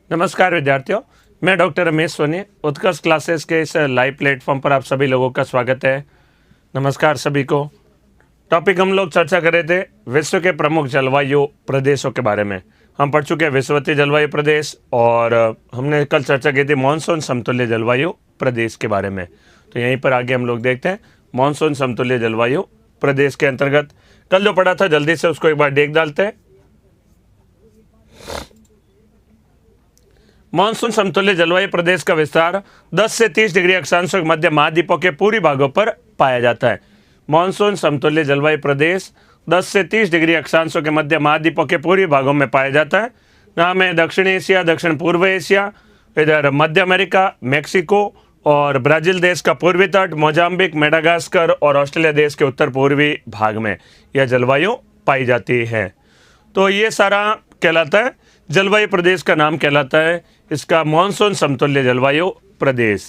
नमस्कार विद्यार्थियों, मैं डॉक्टर रमेश सोनी। उत्कर्ष क्लासेस के इस लाइव प्लेटफॉर्म पर आप सभी लोगों का स्वागत है। नमस्कार सभी को। टॉपिक हम लोग चर्चा कर रहे थे विश्व के प्रमुख जलवायु प्रदेशों के बारे में। हम पढ़ चुके हैं विषुवतीय जलवायु प्रदेश और हमने कल चर्चा की थी मानसून समतुल्य जलवायु प्रदेश के बारे में। तो यहीं पर आगे हम लोग देखते हैं मानसून समतुल्य जलवायु प्रदेश के अंतर्गत कल जो पढ़ा था जल्दी से उसको एक बार देख डालते हैं। मानसून समतुल्य जलवायु प्रदेश का विस्तार 10 से 30 डिग्री अक्षांश के मध्य महाद्वीपों के पूर्वी भागों पर पाया जाता है। मानसून समतुल्य जलवायु प्रदेश 10 से 30 डिग्री अक्षांशों के मध्य महाद्वीपों के पूर्वी भागों में पाया जाता है। नाम है दक्षिण एशिया, दक्षिण पूर्व एशिया, इधर मध्य अमेरिका, मैक्सिको और ब्राज़ील देश का पूर्वी तट, मोजाम्बिक, मेडागास्कर और ऑस्ट्रेलिया देश के उत्तर पूर्वी भाग में यह जलवायु पाई जाती है। तो ये सारा कहलाता है जलवायु प्रदेश का नाम कहलाता है इसका मानसून समतुल्य जलवायु प्रदेश।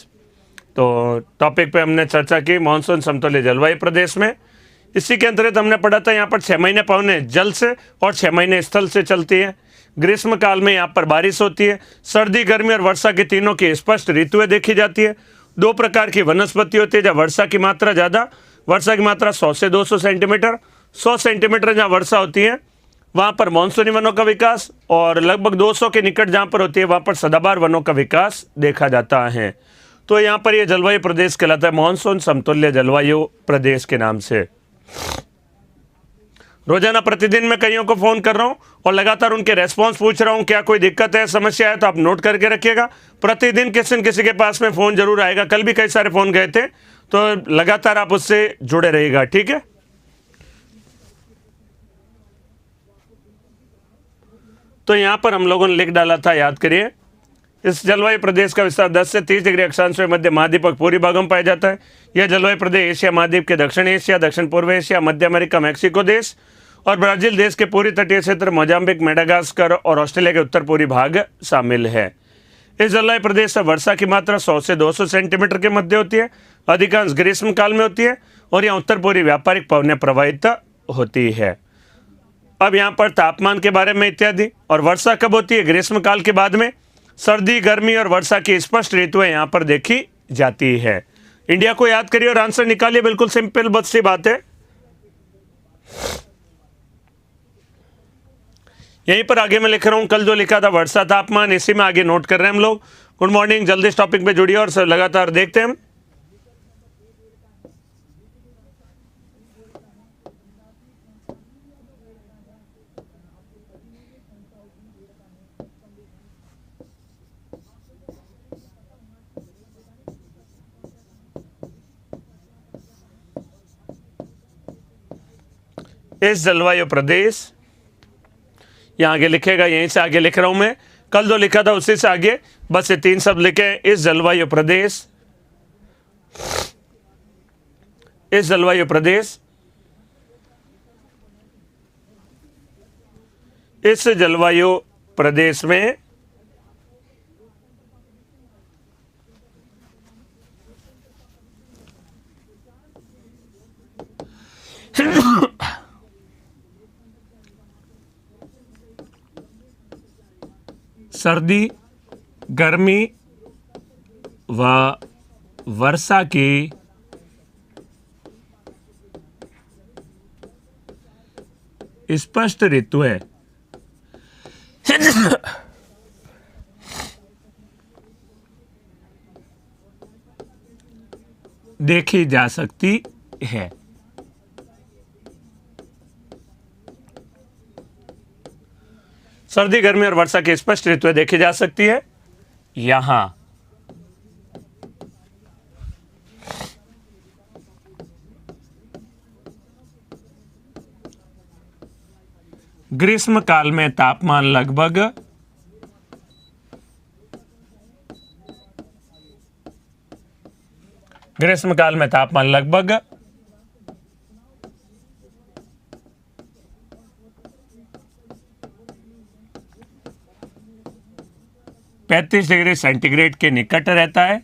तो टॉपिक पे हमने चर्चा की मानसून समतुल्य जलवायु प्रदेश में। इसी के अंतर्गत हमने पढ़ा था यहाँ पर 6 महीने पवने जल से और 6 महीने स्थल से चलती है। ग्रीष्म काल में यहाँ पर बारिश होती है। सर्दी, गर्मी और वर्षा की तीनों की स्पष्ट ऋतुएं देखी जाती है। 2 प्रकार की वनस्पति होती है जहाँ वर्षा की मात्रा ज़्यादा, वर्षा की मात्रा 100 से 200 सेंटीमीटर, 100 सेंटीमीटर जहाँ वर्षा होती है वहाँ पर मानसूनी वनों का विकास, और लगभग 200 के निकट जहाँ पर होती है वहाँ पर सदाबहार वनों का विकास देखा जाता है। तो यहाँ पर यह जलवायु प्रदेश कहलाता है मानसून समतुल्य जलवायु प्रदेश के नाम से। रोजाना प्रतिदिन मैं कईयों को फ़ोन कर रहा हूँ और लगातार उनके रेस्पॉन्स पूछ रहा हूँ। क्या कोई दिक्कत है, समस्या है तो आप नोट करके रखिएगा। प्रतिदिन किसी न किसी के पास में फ़ोन जरूर आएगा। कल भी कई सारे फ़ोन गए थे, तो लगातार आप उससे जुड़े रहिएगा, ठीक है। तो यहाँ पर हम लोगों ने लिख डाला था, याद करिए, इस जलवायु प्रदेश का विस्तार 10 से 30 डिग्री अक्षांश में मध्य महाद्वीप और पूर्वी भागों में पाया जाता है। यह जलवायु प्रदेश एशिया महाद्वीप के दक्षिण एशिया, दक्षिण पूर्व एशिया, मध्य अमेरिका, मैक्सिको देश और ब्राज़ील देश के पूर्वी तटीय क्षेत्र, मोजाम्बिक, मेडागास्कर और ऑस्ट्रेलिया के उत्तर पूर्वी भाग शामिल है। इस जलवायु प्रदेश में वर्षा की मात्रा 100 से 200 सेंटीमीटर के मध्य होती है। अधिकांश ग्रीष्म काल में होती है और यहाँ उत्तर पूर्वी व्यापारिक पवनें प्रवाहित होती है। अब यहाँ पर तापमान के बारे में इत्यादि, और वर्षा कब होती है, ग्रीष्म काल के बाद में। सर्दी, गर्मी और वर्षा की स्पष्ट ऋतुएं यहाँ पर देखी जाती है। इंडिया को याद करिए और आंसर निकालिए, बिल्कुल सिंपल बस सी बात है। यहीं पर आगे मैं लिख रहा हूं कल जो लिखा था वर्षा, तापमान, इसी में आगे नोट कर रहे हैं हम लोग। गुड मॉर्निंग, जल्दी इस टॉपिक पे जुड़िए और लगातार देखते हैं हम। इस जलवायु प्रदेश, यहाँ आगे लिखेगा, यहीं से आगे लिख रहा हूं मैं। कल जो लिखा था उसी से आगे बस ये 3 शब्द लिखे। इस जलवायु प्रदेश, इस जलवायु प्रदेश, इस जलवायु प्रदेश में सर्दी, गर्मी व वर्षा की स्पष्ट ऋतुएं देखी जा सकती है। सर्दी, गर्मी और वर्षा की स्पष्ट ऋतुएं देखी जा सकती है। यहां ग्रीष्म काल में तापमान लगभग 35 डिग्री सेंटीग्रेड के निकट रहता है।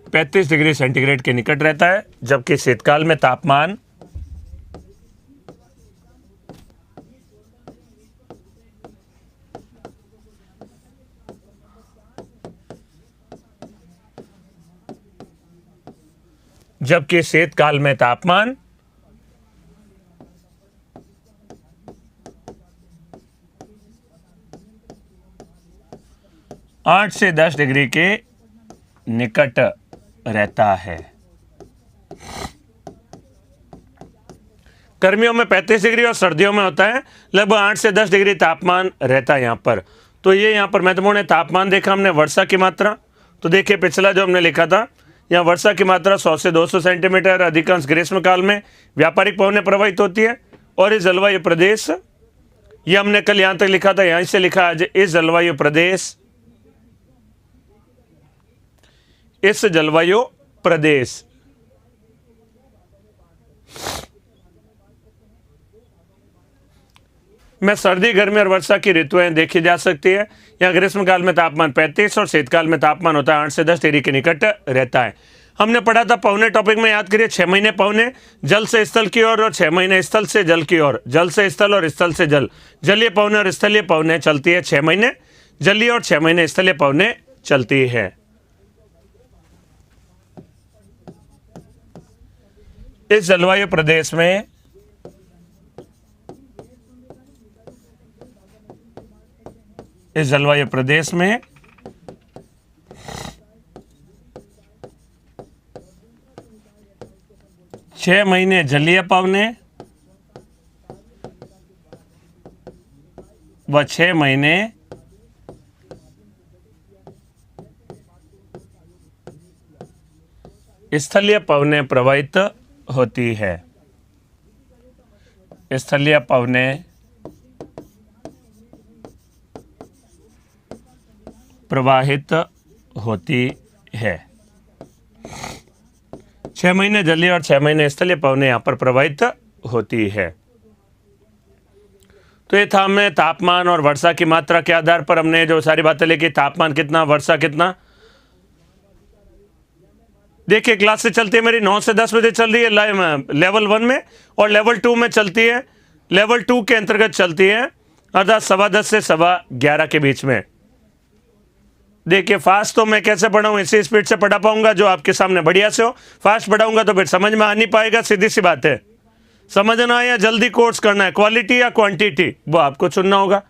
35 डिग्री सेंटीग्रेड के निकट रहता है, जबकि शीतकाल में तापमान जबकि शीतकाल में तापमान 8 से 10 डिग्री के निकट रहता है। गर्मियों में 35 डिग्री और सर्दियों में होता है लगभग 8 से 10 डिग्री तापमान रहता है यहाँ पर। तो ये यहाँ पर महत्वपूर्ण है। तापमान देखा हमने, वर्षा की मात्रा, तो देखिए पिछला जो हमने लिखा था, यहाँ वर्षा की मात्रा 100 से 200 सेंटीमीटर अधिकांश ग्रीष्मकाल में व्यापारिक पवनें प्रवाहित होती है। और इस जलवायु प्रदेश, ये हमने कल यहाँ तक लिखा था, यहाँ से लिखा आज, इस जलवायु प्रदेश में सर्दी, गर्मी और वर्षा की ऋतुएं देखी जा सकती है। यहाँ ग्रीष्मकाल में तापमान 35 और शीतकाल में तापमान होता है 8 से 10 डिग्री के निकट रहता है। हमने पढ़ा था पौने टॉपिक में, याद करिए, 6 महीने पौने जल से स्थल की ओर और 6 महीने स्थल से जल की ओर, जल से स्थल और स्थल से जल। जलीय पौने और स्थलीय पौने चलती है 6 महीने, जलीय और 6 महीने स्थलीय पौने चलती है। इस जलवायु प्रदेश में 6 महीने जलीय पवने व 6 महीने स्थलीय पवने प्रवाहित होती है। स्थलीय पवने प्रवाहित होती है। 6 महीने जलीय और 6 महीने स्थलीय पवनें यहाँ पर प्रवाहित होती है। तो ये था, हमें तापमान और वर्षा की मात्रा के आधार पर हमने जो सारी बातें लिखी, तापमान कितना, वर्षा कितना। देखिए क्लास से चलती है मेरी 9 से 10 बजे चल रही है लेवल 1 में, और लेवल 2 में चलती है, लेवल 2 के अंतर्गत चलती है, अर्थात 10:15 से 11:15 के बीच में। देखिए फास्ट तो मैं कैसे पढ़ाऊँ, इसी स्पीड से पढ़ा पाऊंगा जो आपके सामने बढ़िया से हो। फास्ट पढ़ाऊंगा तो फिर समझ में आ नहीं पाएगा, सीधी सी बात है। समझना है या जल्दी कोर्स करना है, क्वालिटी या क्वांटिटी, वो आपको चुनना होगा।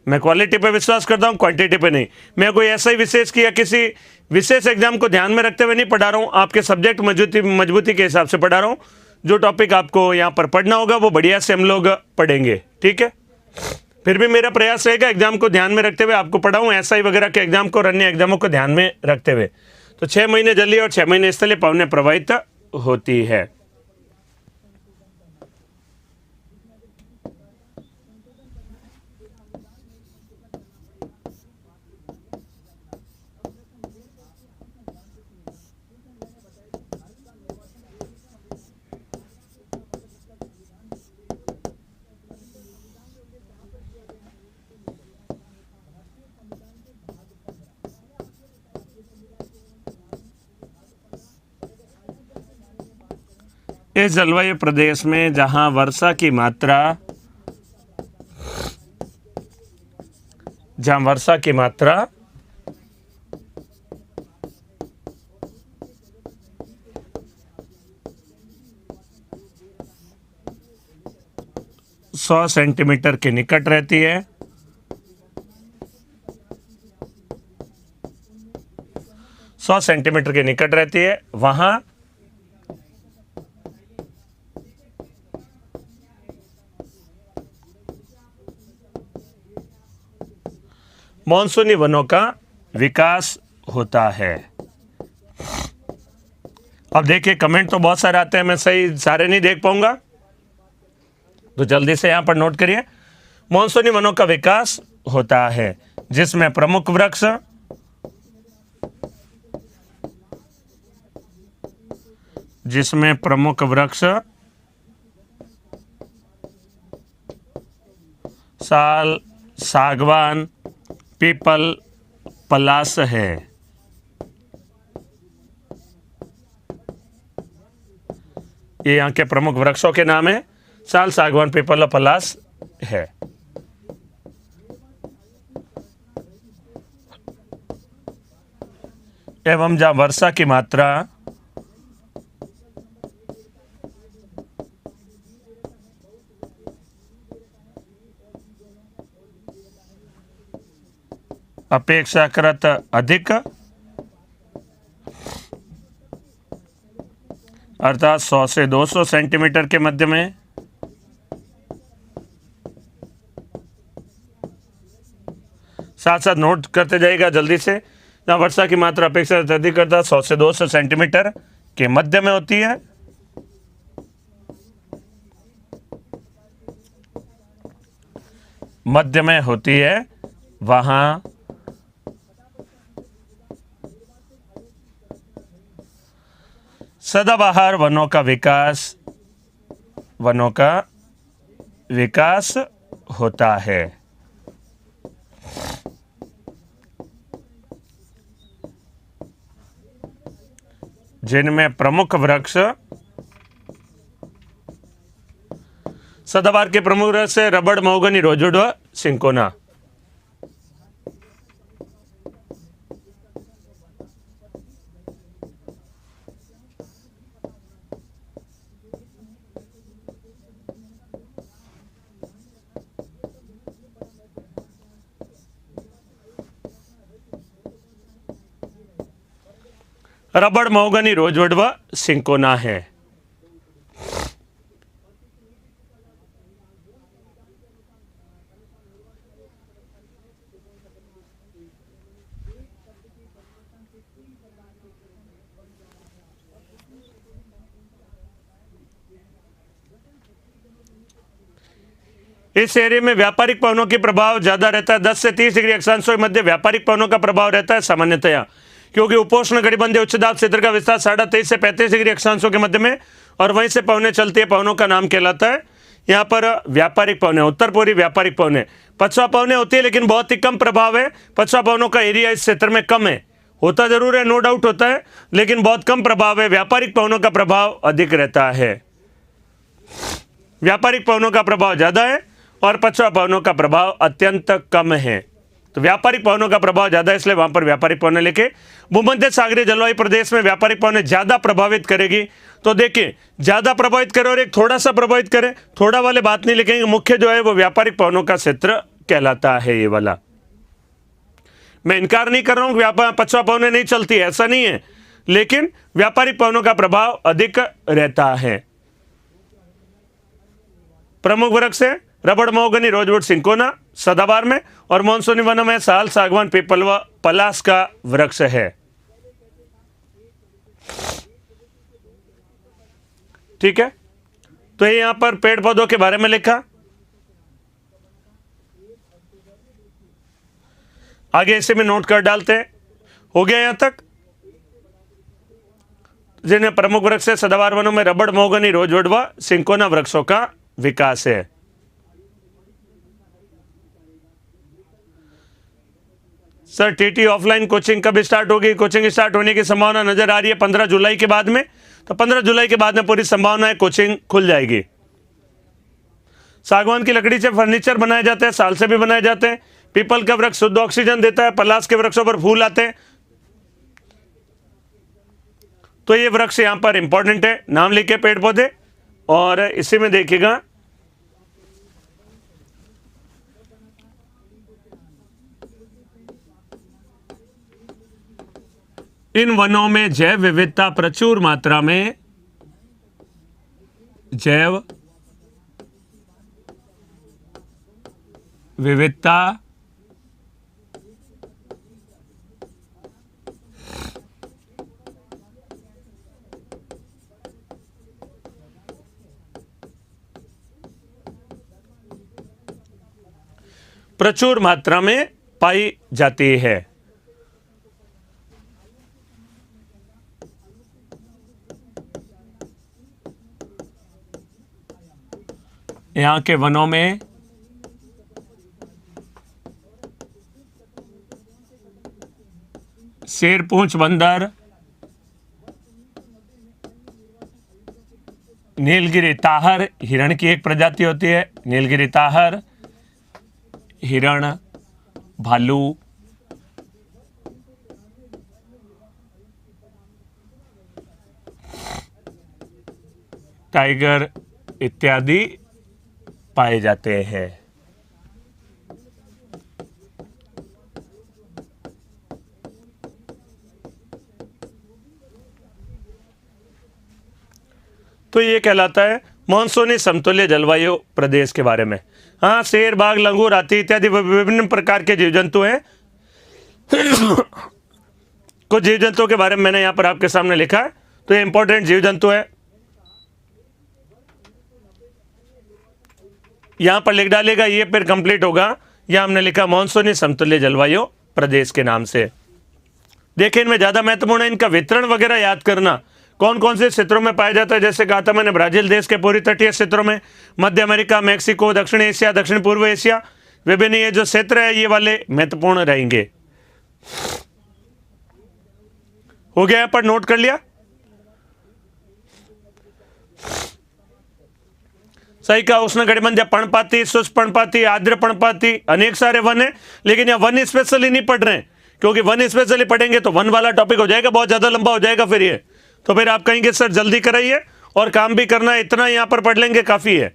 मैं क्वालिटी पे विश्वास करता हूँ, क्वांटिटी पे नहीं। मैं कोई ऐसा ही विशेष किया किसी विशेष एग्जाम को ध्यान में रखते हुए नहीं पढ़ा रहा हूँ, आपके सब्जेक्ट मजबूती के हिसाब से पढ़ा रहा हूँ। जो टॉपिक आपको यहाँ पर पढ़ना होगा वो बढ़िया से हम लोग पढ़ेंगे, ठीक है। फिर भी मेरा प्रयास रहेगा एग्जाम को ध्यान में रखते हुए आपको पढ़ाऊँ, SI वगैरह के एग्जाम को और अन्य एग्जामों को ध्यान में रखते हुए। तो 6 महीने जलीय और 6 महीने स्थलीय पवनें प्रवाहित होती है। इस जलवायु प्रदेश में जहां वर्षा की मात्रा 100 सेंटीमीटर के निकट रहती है, 100 सेंटीमीटर के निकट रहती है, वहां मॉनसूनी वनों का विकास होता है। अब देखिए कमेंट तो बहुत सारे आते हैं, मैं सही सारे नहीं देख पाऊंगा, तो जल्दी से यहां पर नोट करिए। मॉनसूनी वनों का विकास होता है जिसमें प्रमुख वृक्ष साल, सागवान, पीपल, पलास है। ये यहाँ के प्रमुख वृक्षों के नाम है, साल, सागवान, पीपल और पलास है। एवं जहाँ वर्षा की मात्रा अपेक्षाकृत अधिक, अर्थात 100 से 200 सेंटीमीटर के मध्य में। साथ साथ नोट करते जाइएगा जल्दी से। जहाँ वर्षा की मात्रा अपेक्षाकृत अधिक, अर्थात 100 से 200 सेंटीमीटर के मध्य में होती है। मध्य में होती है वहां सदाबहार वनों का विकास होता है। जिनमें प्रमुख वृक्ष सदाबहार के प्रमुख वृक्ष है रबड़, महोगनी, रोजवुड व सिंकोना। रबड़, महोगनी, रोजवुड व सिंकोना है। इस एरिया में व्यापारिक पवनों की प्रभाव ज्यादा रहता है। 10 से 30 डिग्री अक्षांशों के मध्य व्यापारिक पवनों का प्रभाव रहता है सामान्यतया, क्योंकि उपोष्ण कटिबंधीय उच्च दाब क्षेत्र का विस्तार 23.5 से 35 डिग्री अक्षांशों के मध्य में और वहीं से पवनें चलती है। पवनों का नाम कहलाता है यहाँ पर व्यापारिक पवनें, उत्तर पूर्वी व्यापारिक पवनें। पछुआ पवनें होती है लेकिन बहुत ही कम प्रभाव है। पछुआ पवनों का एरिया इस क्षेत्र में कम है, होता जरूर है, नो डाउट होता है, लेकिन बहुत कम प्रभाव है। व्यापारिक पवनों का प्रभाव अधिक रहता है। व्यापारिक पवनों का प्रभाव ज्यादा है और पछुआ पवनों का प्रभाव अत्यंत कम है। तो व्यापारिक पवनों का प्रभाव ज्यादा है, इसलिए वहां पर व्यापारिक पवनें लिखे। भूमध्य सागरीय जलवायु प्रदेश में व्यापारिक पवनें ज्यादा प्रभावित करेगी। तो देखिए, ज्यादा प्रभावित करे और एक थोड़ा सा प्रभावित करे, थोड़ा वाले बात नहीं लिखेंगे। मुख्य जो है वो व्यापारिक पवनों का क्षेत्र कहलाता है ये वाला। मैं इनकार नहीं कर रहा हूं कि पछुआ पवनें नहीं चलती, ऐसा नहीं है, लेकिन व्यापारिक पवनों का प्रभाव अधिक रहता है। प्रमुख वृक्ष है रबड़, महोगनी, रोजवुड, सिंकोना सदाबहार में, और मानसूनी वनों में साल, सागवान, पीपल व पलास का वृक्ष है। ठीक है, तो ये यहां पर पेड़ पौधों के बारे में लिखा। आगे इसे में नोट कर डालते हैं। हो गया यहां तक। जिन्हें प्रमुख वृक्ष है सदाबहार वनों में रबड़, महोगनी, रोजवुड व सिंकोना वृक्षों का विकास है। सर टीटी ऑफलाइन कोचिंग कब स्टार्ट होगी? कोचिंग स्टार्ट होने की संभावना नजर आ रही है 15 जुलाई के बाद में। तो 15 जुलाई के बाद में पूरी संभावना है कोचिंग खुल जाएगी। सागवान की लकड़ी से फर्नीचर बनाए जाते हैं, साल से भी बनाए जाते हैं। पीपल का वृक्ष शुद्ध ऑक्सीजन देता है। पलास के वृक्षों पर फूल आते हैं। तो ये वृक्ष यहां पर इंपॉर्टेंट है, नाम लिखे पेड़ पौधे। और इसी में देखिएगा इन वनों में जैव विविधता प्रचुर मात्रा में, जैव विविधता प्रचुर मात्रा में पाई जाती है। यहाँ के वनों में शेर पूंछ बंदर, नीलगिरी ताहर हिरण की एक प्रजाति होती है। नीलगिरी ताहर, हिरण, भालू, टाइगर इत्यादि पाए जाते हैं। तो ये कहलाता है मानसूनी समतुल्य जलवायु प्रदेश के बारे में। हाँ, शेर, बाघ, लंगूर, हाथी इत्यादि विभिन्न प्रकार के जीव जंतु हैं। कुछ जीव जंतुओं के बारे में मैंने यहाँ पर आपके सामने लिखा है, तो ये इंपॉर्टेंट जीव जंतु है, यहाँ पर लिख डालेगा, ये फिर कंप्लीट होगा। यहाँ हमने लिखा मानसूनी समतुल्य जलवायु प्रदेश के नाम से। देखिए, इनमें ज़्यादा महत्वपूर्ण है इनका वितरण वगैरह याद करना, कौन कौन से क्षेत्रों में पाया जाता है। जैसे कहा था मैंने, ब्राजील देश के पूरी तटीय क्षेत्रों में, मध्य अमेरिका, मैक्सिको, दक्षिण एशिया, दक्षिण पूर्व एशिया, विभिन्न ये जो क्षेत्र है ये वाले महत्वपूर्ण रहेंगे। हो गया, यहाँ पर नोट कर लिया। सही कहा, उष्णकटिबंधीय पर्णपाती, शुष्क पर्णपाती, आर्द्र पर्णपाती, अनेक सारे वन है, लेकिन यहाँ वन स्पेशली नहीं पढ़ रहे हैं, क्योंकि वन स्पेशली पढ़ेंगे तो वन वाला टॉपिक हो जाएगा, बहुत ज्यादा लंबा हो जाएगा फिर ये। तो फिर आप कहेंगे सर जल्दी कराइए और काम भी करना है, इतना यहाँ पर पढ़ लेंगे काफी है।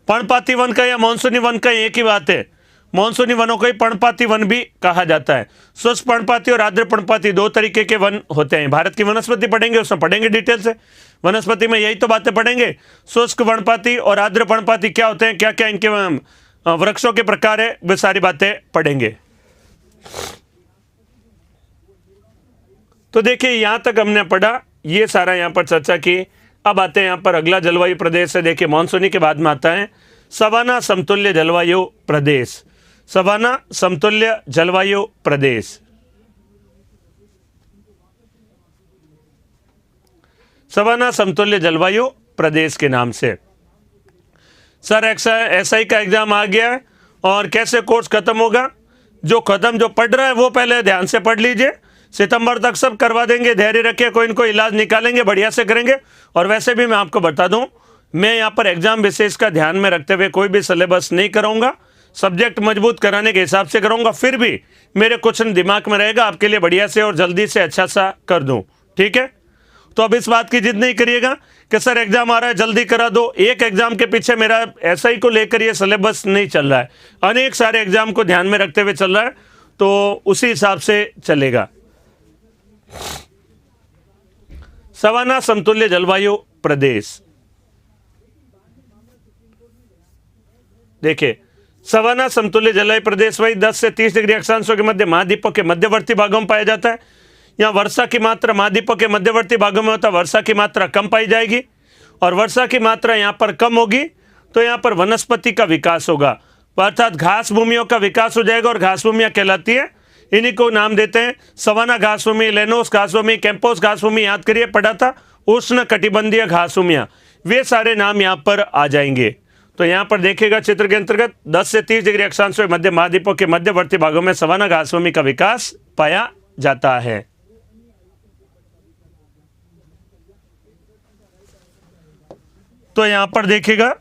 पर्णपाती वन का या मानसूनी वन का एक ही बात है, मानसूनी वनों को ही पर्णपाती वन भी कहा जाता है। शुष्क पर्णपाती और आर्द्र पर्णपाती दो तरीके के वन होते हैं। भारत की वनस्पति पढ़ेंगे, उसमें पढ़ेंगे डिटेल से, वनस्पति में यही तो बातें पढ़ेंगे। शुष्क पर्णपाती और आर्द्र पर्णपाती क्या होते हैं, क्या क्या इनके वृक्षों के प्रकार है, वे सारी बातें पढ़ेंगे। तो देखिए, यहां तक हमने पढ़ा, ये सारा यहां पर चर्चा की। अब आते हैं यहां पर अगला जलवायु प्रदेश है। देखिए, मानसूनी के बाद में आता है सवाना समतुल्य जलवायु प्रदेश। सवाना समतुल्य जलवायु प्रदेश, सवाना समतुल्य जलवायु प्रदेश के नाम से। सर एसआई का एग्जाम आ गया है और कैसे कोर्स खत्म होगा, जो पढ़ रहा है वो पहले ध्यान से पढ़ लीजिए, सितंबर तक सब करवा देंगे, धैर्य रखिए, कोई न कोई इलाज निकालेंगे, बढ़िया से करेंगे। और वैसे भी मैं आपको बता दूं, मैं यहाँ पर एग्जाम विशेष का ध्यान में रखते हुए कोई भी सिलेबस नहीं कराऊंगा, सब्जेक्ट मजबूत कराने के हिसाब से कराऊंगा, फिर भी मेरे क्वेश्चन दिमाग में रहेगा, आपके लिए बढ़िया से और जल्दी से अच्छा सा कर दूं, ठीक है। तो अब इस बात की जिद नहीं करिएगा कि सर एग्जाम आ रहा है जल्दी करा दो। एक एग्जाम के पीछे मेरा एसआई को लेकर ये सिलेबस नहीं चल रहा है, अनेक सारे एग्जाम को ध्यान में रखते हुए चल रहा है, तो उसी हिसाब से चलेगा। सवाना समतुल्य जलवायु प्रदेश, देखिए सवाना समतुल्य जलवायु प्रदेश वही 10 से 30 डिग्री अक्षांशों के मध्य महाद्वीपों के मध्यवर्ती भागों में पाया जाता है। यहाँ वर्षा की मात्रा महाद्वीपों के मध्यवर्ती भागों में होता है, वर्षा की मात्रा कम पाई जाएगी, और वर्षा की मात्रा यहाँ पर कम होगी तो यहाँ पर वनस्पति का विकास होगा, अर्थात घास भूमियों का विकास हो जाएगा, और घास भूमियाँ कहलाती है, इन्हीं को नाम देते हैं सवाना घास भूमि, लेनोस घास भूमि, कैंपोस घास भूमि, याद करिए पढ़ा था, उष्ण कटिबंधीय घास भूमियाँ, वे सारे नाम यहाँ पर आ जाएंगे। तो यहाँ पर देखिएगा चित्र के अंतर्गत 10 से 30 डिग्री अक्षांशों मध्य महाद्वीपों के मध्यवर्ती भागों में सवाना घास भूमि का विकास पाया जाता है। तो यहां पर देखिएगा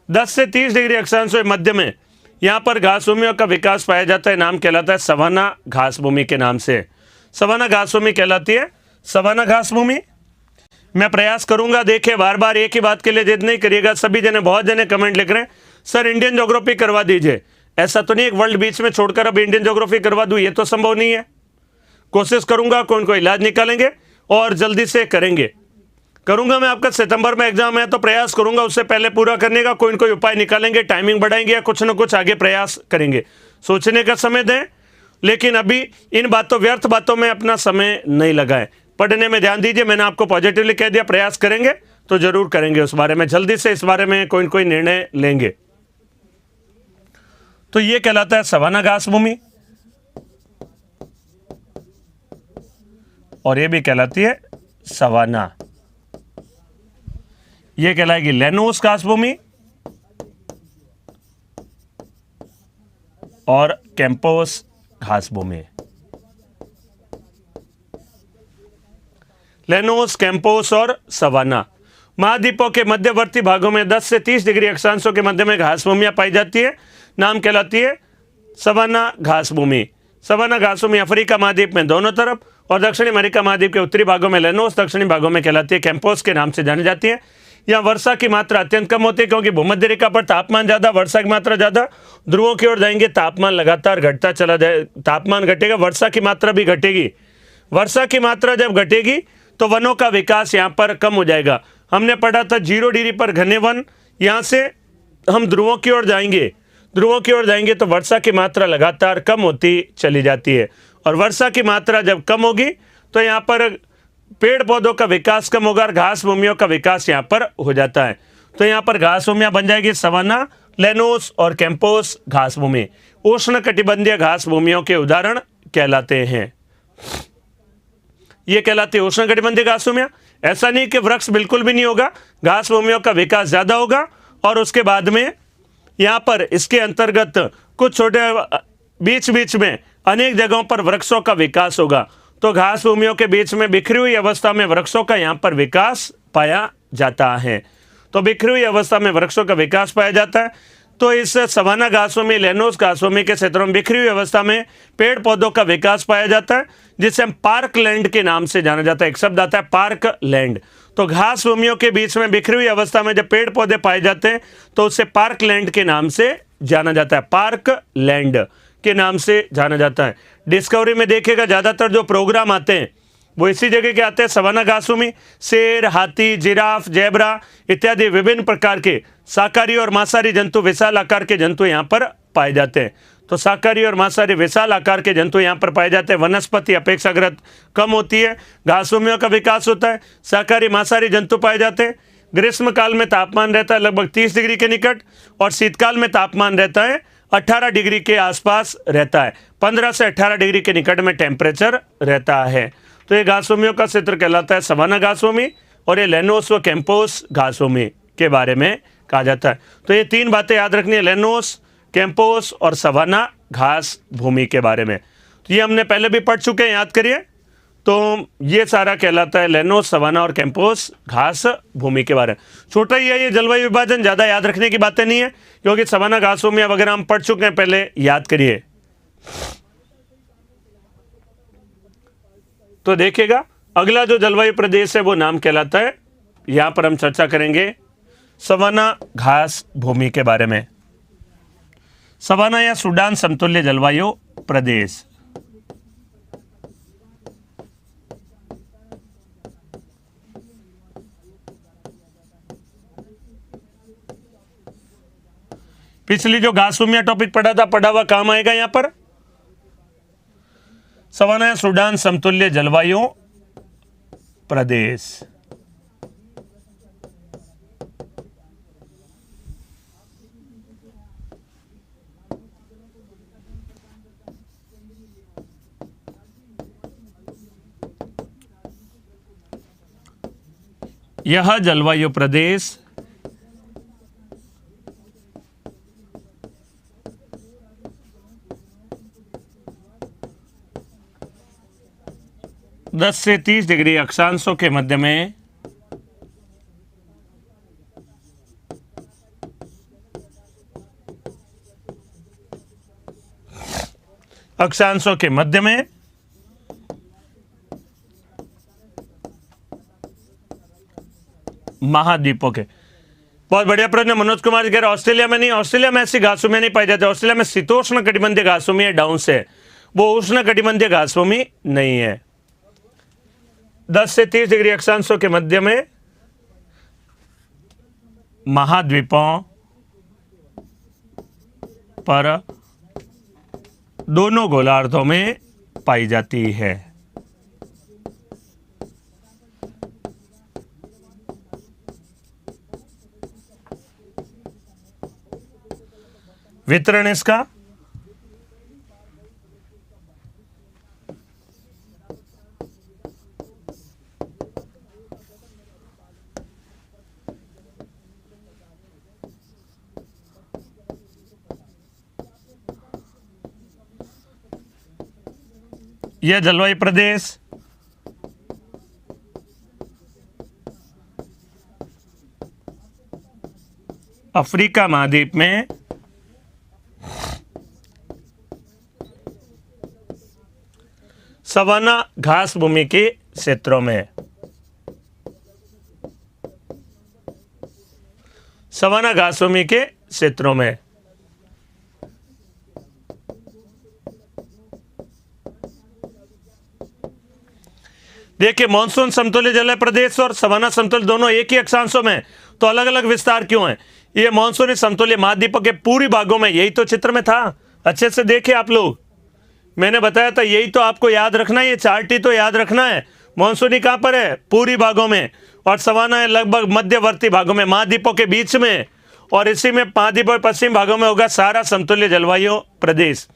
दस से 30 डिग्री अक्षांशों मध्य में यहां पर घास भूमियों का विकास पाया जाता है, नाम कहलाता है सवाना घास भूमि के नाम से। सवाना घास भूमि कहलाती है सवाना घास भूमि। मैं प्रयास करूंगा, देखिए बार बार एक ही बात के लिए जिद नहीं करिएगा। सभी जने, बहुत जने कमेंट लिख रहे हैं सर इंडियन ज्योग्राफी करवा दीजिए, ऐसा तो नहीं एक वर्ल्ड बीच में छोड़कर अब इंडियन ज्योग्राफी करवा दूं, ये तो संभव नहीं है। कोशिश करूंगा, कोई कोई इलाज निकालेंगे और जल्दी से करेंगे, करूंगा मैं। आपका सितंबर में एग्जाम है तो प्रयास करूंगा उससे पहले पूरा करने का, कोई न कोई उपाय निकालेंगे, टाइमिंग बढ़ाएंगे या कुछ न कुछ आगे प्रयास करेंगे। सोचने का समय दें, लेकिन अभी इन बातों, व्यर्थ बातों में अपना समय नहीं लगाएं, पढ़ने में ध्यान दीजिए। मैंने आपको पॉजिटिवली कह दिया, प्रयास करेंगे तो जरूर करेंगे उस बारे में, जल्दी से इस बारे में कोई न कोई निर्णय लेंगे। तो ये कहलाता है सवाना घास भूमि, और ये भी कहलाती है सवाना। ये कहलाएगी लेनोस घास भूमि और कैंपोस घास भूमि। लेनोस, कैंपोस और सवाना महाद्वीपों के मध्यवर्ती भागों में 10 से 30 डिग्री अक्षांशों के मध्य में घास भूमियां पाई जाती है, नाम कहलाती है सवाना घास भूमि। सवाना घास भूमि अफ्रीका महाद्वीप में दोनों तरफ और दक्षिणी अमेरिका महाद्वीप के उत्तरी भागों में लेनोस, दक्षिणी भागों में कहलाती है कैंपोस के नाम से जानी जाती है। यहाँ वर्षा की मात्रा अत्यंत कम होती है क्योंकि भूमध्य रेखा पर तापमान ज़्यादा, वर्षा की मात्रा ज़्यादा। ध्रुवों की ओर जाएंगे तापमान लगातार घटता चला जाए, तापमान घटेगा, वर्षा की मात्रा भी घटेगी। वर्षा की मात्रा जब घटेगी तो वनों का विकास यहाँ पर कम हो जाएगा। हमने पढ़ा था 0 डिग्री पर घने वन। यहाँ से हम ध्रुवों की ओर जाएंगे, ध्रुवों की ओर जाएंगे तो वर्षा की मात्रा लगातार कम होती चली जाती है। और वर्षा की मात्रा जब कम होगी तो यहाँ पर पेड़ पौधों का विकास कम होगा और घास भूमियों का विकास यहाँ पर हो जाता है। तो यहाँ पर घास भूमियाँ बन जाएगी सवाना, लेनोस और कैंपोस घास भूमि उष्ण कटिबंधीय घास भूमियों के उदाहरण कहलाते हैं। ये कहलाती है उष्ण कटिबंधीय घास भूमियाँ। ऐसा नहीं कि वृक्ष बिल्कुल भी नहीं होगा, घास भूमियों का विकास ज़्यादा होगा और उसके बाद में यहाँ पर इसके अंतर्गत कुछ छोटे बीच बीच में अनेक जगहों पर वृक्षों का विकास होगा। तो घास भूमियों के बीच में बिखरी हुई अवस्था में वृक्षों का यहाँ पर विकास पाया जाता है। तो बिखरी हुई अवस्था में वृक्षों का विकास पाया जाता है। तो इस सवाना घास भूमि, लेनोस घास भूमि के क्षेत्रों में बिखरी हुई अवस्था में पेड़ पौधों का विकास पाया जाता है, जिसे हम पार्क लैंड के नाम से जाना जाता है। एक शब्द आता है पार्क लैंड। तो घास भूमियों के बीच में बिखरी हुई अवस्था में जब पेड़ पौधे पाए जाते हैं तो उसे पार्क लैंड के नाम से जाना जाता है, पार्क लैंड के नाम से जाना जाता है। डिस्कवरी में देखिएगा ज़्यादातर जो प्रोग्राम आते हैं वो इसी जगह के आते हैं, सवाना घास भूमि। शेर, हाथी, जिराफ, जेब्रा इत्यादि विभिन्न प्रकार के शाकाहारी और मांसाहारी जंतु, विशाल आकार के जंतु यहाँ पर पाए जाते हैं। तो शाकाहारी और मांसाहारी विशाल आकार के जंतु यहाँ पर पाए जाते हैं। वनस्पति अपेक्षाकृत कम होती है, घास भूमियों का विकास होता है, शाकाहारी मांसाहारी जंतु पाए जाते हैं। ग्रीष्म काल में तापमान रहता है लगभग 30 डिग्री के निकट और शीतकाल में तापमान रहता है 18 डिग्री के आसपास रहता है। 15 से 18 डिग्री के निकट में टेम्परेचर रहता है। तो ये घास भूमियों का क्षेत्र कहलाता है सवाना घास भूमि और ये लेनोस व कैंपोस घास भूमि के बारे में कहा जाता है। तो ये 3 बातें याद रखनी है, लेनोस, कैंपोस और सवाना घास भूमि के बारे में। तो ये हमने पहले भी पढ़ चुके हैं, याद करिए। तो ये सारा कहलाता है लेनोस, सवाना और कैंपोस घास भूमि के बारे में। छोटा ही है ये जलवायु विभाजन, ज़्यादा याद रखने की बातें नहीं है क्योंकि सवाना घास भूमि वगैरह हम पढ़ चुके हैं, पहले याद करिए। तो देखिएगा अगला जो जलवायु प्रदेश है वो नाम कहलाता है, यहां पर हम चर्चा करेंगे सवाना घास भूमि के बारे में। सवाना या सूडान समतुल्य जलवायु प्रदेश। पिछली जो घास भूमिया टॉपिक पढ़ा था, पढ़ा हुआ काम आएगा यहां पर। सवाना या सूडान समतुल्य जलवायु प्रदेश। यह जलवायु प्रदेश दस से 30 डिग्री अक्षांशों के मध्य में महाद्वीपों के। बहुत बढ़िया प्रश्न मनोज कुमार जी कह रहे ऑस्ट्रेलिया में नहीं, ऑस्ट्रेलिया में ऐसी घास भूमि नहीं पाई जाती। ऑस्ट्रेलिया में शीतोष्ण कटिबंधीय घास भूमि है, डाउन से, वो उष्ण कटिबंधीय घास भूमि नहीं है। 10 से 30 डिग्री अक्षांशों के मध्य में महाद्वीपों पर दोनों गोलार्धों में पाई जाती है। वितरण इसका यह जलवायु प्रदेश अफ्रीका महाद्वीप में सवाना घास भूमि के क्षेत्रों में। सवाना घास भूमि के क्षेत्रों में। देखिए, मानसून समतुल्य जलवायु प्रदेश और सवाना समतुल्य दोनों एक ही अक्षांशों में, तो अलग अलग विस्तार क्यों है? ये मानसूनी समतुल्य महाद्वीपों के पूर्वी भागों में, यही तो चित्र में था। अच्छे से देखिए आप लोग, मैंने बताया था, यही तो आपको याद रखना है, ये चार्ट ही तो याद रखना है। मानसूनी कहां पर है? पूर्वी भागों में, और सवाना है लगभग मध्यवर्ती भागों में, महाद्वीपों के बीच में, और इसी में महाद्वीप और पश्चिम भागों में होगा सारा समतुल्य जलवायु प्रदेश।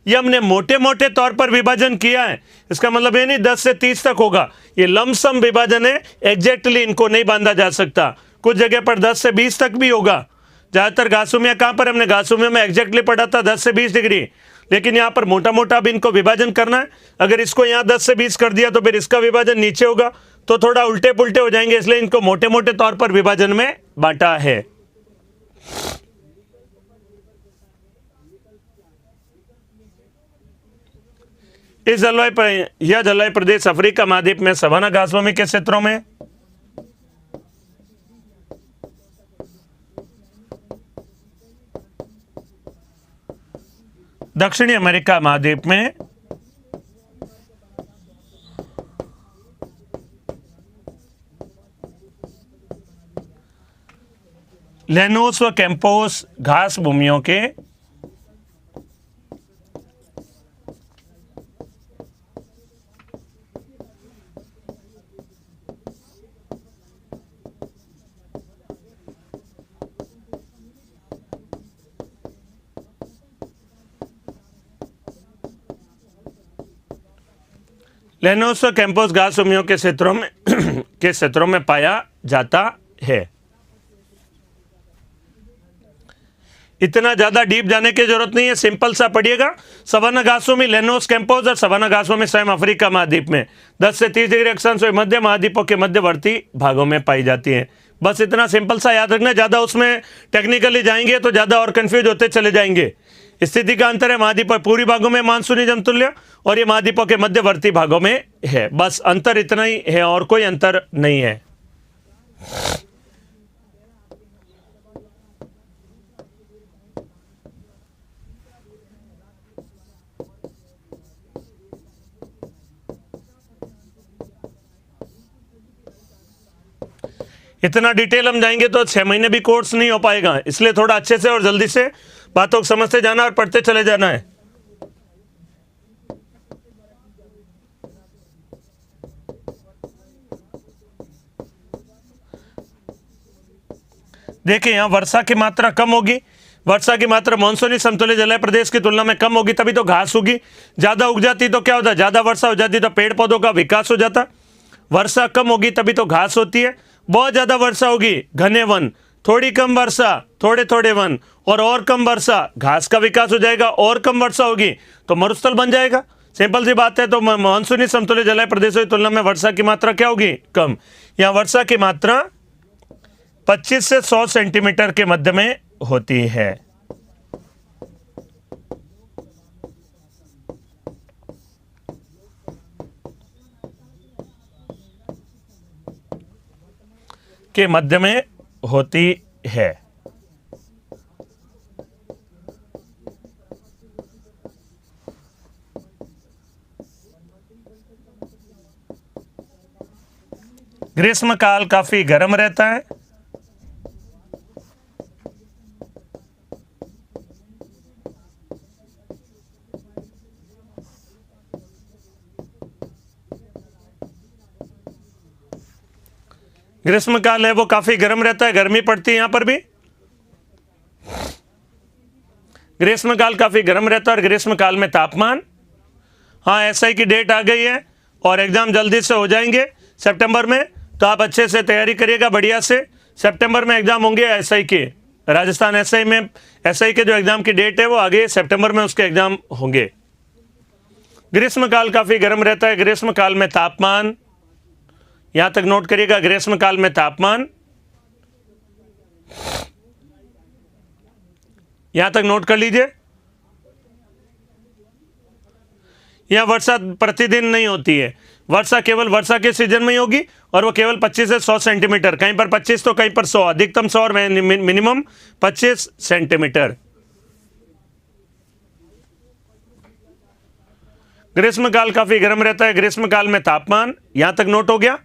ये हमने मोटे मोटे तौर पर विभाजन किया है, इसका मतलब ये नहीं 10 से 30 तक होगा, ये लमसम विभाजन है, एग्जैक्टली इनको नहीं बांधा जा सकता। कुछ जगह पर 10 से 20 तक भी होगा। ज्यादातर घासभूमियां कहां पर, हमने घासभूमियों में एग्जैक्टली पढ़ा था 10 से 20 डिग्री, लेकिन यहाँ पर मोटा मोटा भी इनको विभाजन करना है। अगर इसको यहाँ 10 से 20 कर दिया तो फिर इसका विभाजन नीचे होगा, तो थोड़ा उल्टे पुल्टे हो जाएंगे, इसलिए इनको मोटे मोटे तौर पर विभाजन में बांटा है। इस यह जलवायु प्रदेश अफ्रीका महाद्वीप में सवाना घास भूमि के क्षेत्रों में, दक्षिणी अमेरिका महाद्वीप में, लेनोस व कैंपोस घास भूमियों के लेनोस व कैंपोस घास भूमियों के क्षेत्रों में पाया जाता है। इतना ज्यादा डीप जाने की जरूरत नहीं है, सिंपल सा पढ़िएगा। सवाना घासभूमि, लेनोस कैंपोस और सवाना घासभूमि स्वयं अफ्रीका महाद्वीप में 10 से 30 डिग्री अक्षांश मध्य महाद्वीपों के मध्यवर्ती भागों में पाई जाती है। बस इतना सिंपल सा याद रखना, ज्यादा उसमें टेक्निकली जाएंगे तो ज्यादा और कंफ्यूज होते चले जाएंगे। स्थिति का अंतर है, महाद्वीप पूर्वी भागों में मानसूनी समतुल्य और ये महाद्वीपों के मध्यवर्ती भागों में है। बस अंतर इतना ही है और कोई अंतर नहीं है। इतना डिटेल हम जाएंगे तो 6 महीने भी कोर्स नहीं हो पाएगा, इसलिए थोड़ा अच्छे से और जल्दी से बातों को समझते जाना और पढ़ते चले जाना है। देखिए, यहां वर्षा की मात्रा कम होगी, वर्षा की मात्रा मानसूनी समतुल्य जलवायु प्रदेश की तुलना में कम होगी, तभी तो घास होगी। ज्यादा उग जाती तो क्या होता, ज्यादा वर्षा हो जाती तो पेड़ पौधों का विकास हो जाता। वर्षा कम होगी तभी तो घास होती है। बहुत ज्यादा वर्षा होगी, घने वन, थोड़ी कम वर्षा, थोड़े थोड़े वन, और कम वर्षा, घास का विकास हो जाएगा। और कम वर्षा होगी तो मरुस्थल बन जाएगा। सिंपल सी बात है। तो मानसूनी समतुल्य जलवायु प्रदेशों की तुलना में वर्षा की मात्रा क्या होगी, कम। यहाँ वर्षा की मात्रा 25 से 100 सेंटीमीटर के मध्य में होती है। के मध्य में होती है। ग्रीष्म काल काफी गर्म रहता है। ग्रीष्म काल है वो काफी गर्म रहता है, गर्मी पड़ती है यहां पर भी। ग्रीष्म काल काफी गर्म रहता है और ग्रीष्म काल में तापमान, हाँ एसआई की डेट आ गई है और एग्जाम जल्दी से हो जाएंगे सितंबर में, तो आप अच्छे से तैयारी करिएगा बढ़िया से। सितंबर में एग्जाम होंगे एसआई के, राजस्थान एसआई में एसआई के जो एग्जाम की डेट है वो आगे सितंबर में उसके एग्जाम होंगे। ग्रीष्म काल काफी गर्म रहता है, ग्रीष्म काल में तापमान, यहां तक नोट करिएगा, ग्रीष्म काल में तापमान, यहां तक नोट कर लीजिए। यहाँ वर्षा प्रतिदिन नहीं होती है, वर्षा केवल वर्षा के सीजन में ही होगी और वो केवल 25 से 100 सेंटीमीटर, कहीं पर 25 तो कहीं पर 100, अधिकतम 100 और मिनिमम 25 सेंटीमीटर। ग्रीष्मकाल काफी गर्म रहता है। ग्रीष्मकाल में तापमान यहां तक नोट हो गया।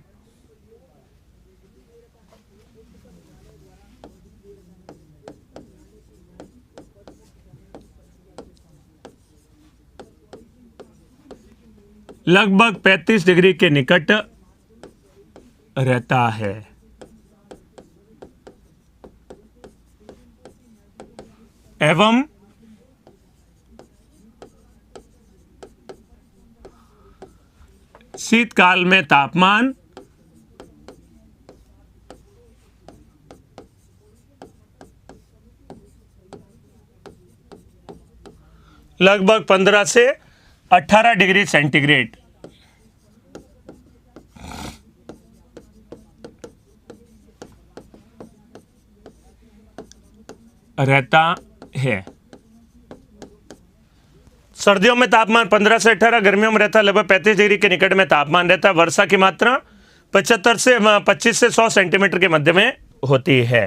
लगभग 35 डिग्री के निकट रहता है। एवं शीतकाल में तापमान लगभग 15 से 18 डिग्री सेंटीग्रेड रहता है। सर्दियों में तापमान 15 से 18, गर्मियों में रहता है लगभग 35 डिग्री के निकट में तापमान रहता है। वर्षा की मात्रा 25 से 100 सेंटीमीटर के मध्य में होती है।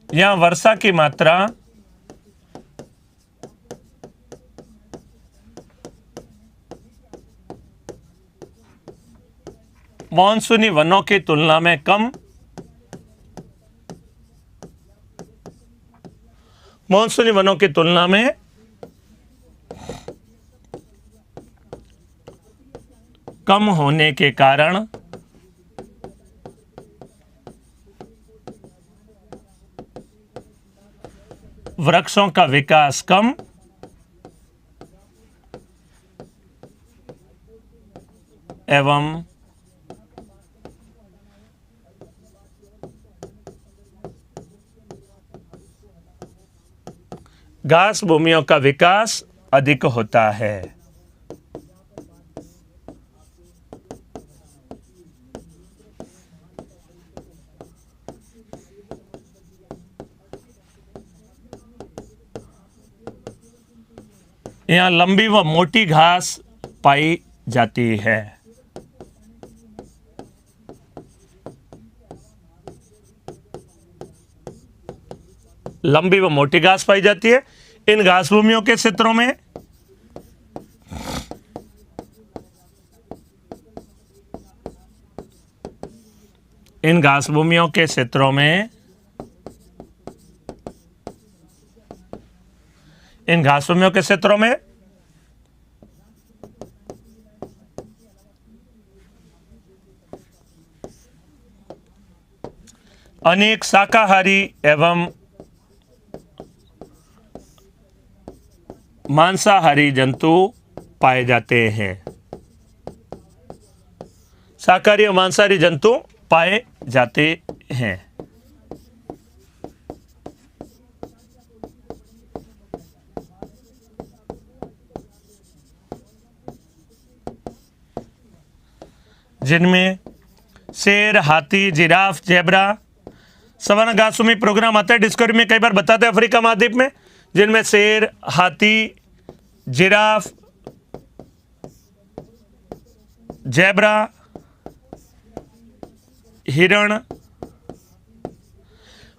यहां वर्षा की मात्रा मॉनसूनी वनों की तुलना में कम, मॉनसूनी वनों की तुलना में कम होने के कारण वृक्षों का विकास कम एवं घास भूमियों का विकास अधिक होता है। यहाँ लंबी व मोटी घास पाई जाती है। लंबी व मोटी घास पाई जाती है। इन घास भूमियों के क्षेत्रों में इन घास भूमियों के क्षेत्रों में इन घास भूमियों के क्षेत्रों में अनेक शाकाहारी एवं मांसाहारी जंतु पाए जाते हैं। शाकाहारी और मांसाहारी जंतु पाए जाते हैं। जिनमें शेर, हाथी, जिराफ, जेब्रा, सवाना घासभूमि प्रोग्राम आता है डिस्कवरी में, कई बार बताते हैं अफ्रीका महाद्वीप में, जिनमें शेर, हाथी, जिराफ, जेब्रा, हिरण,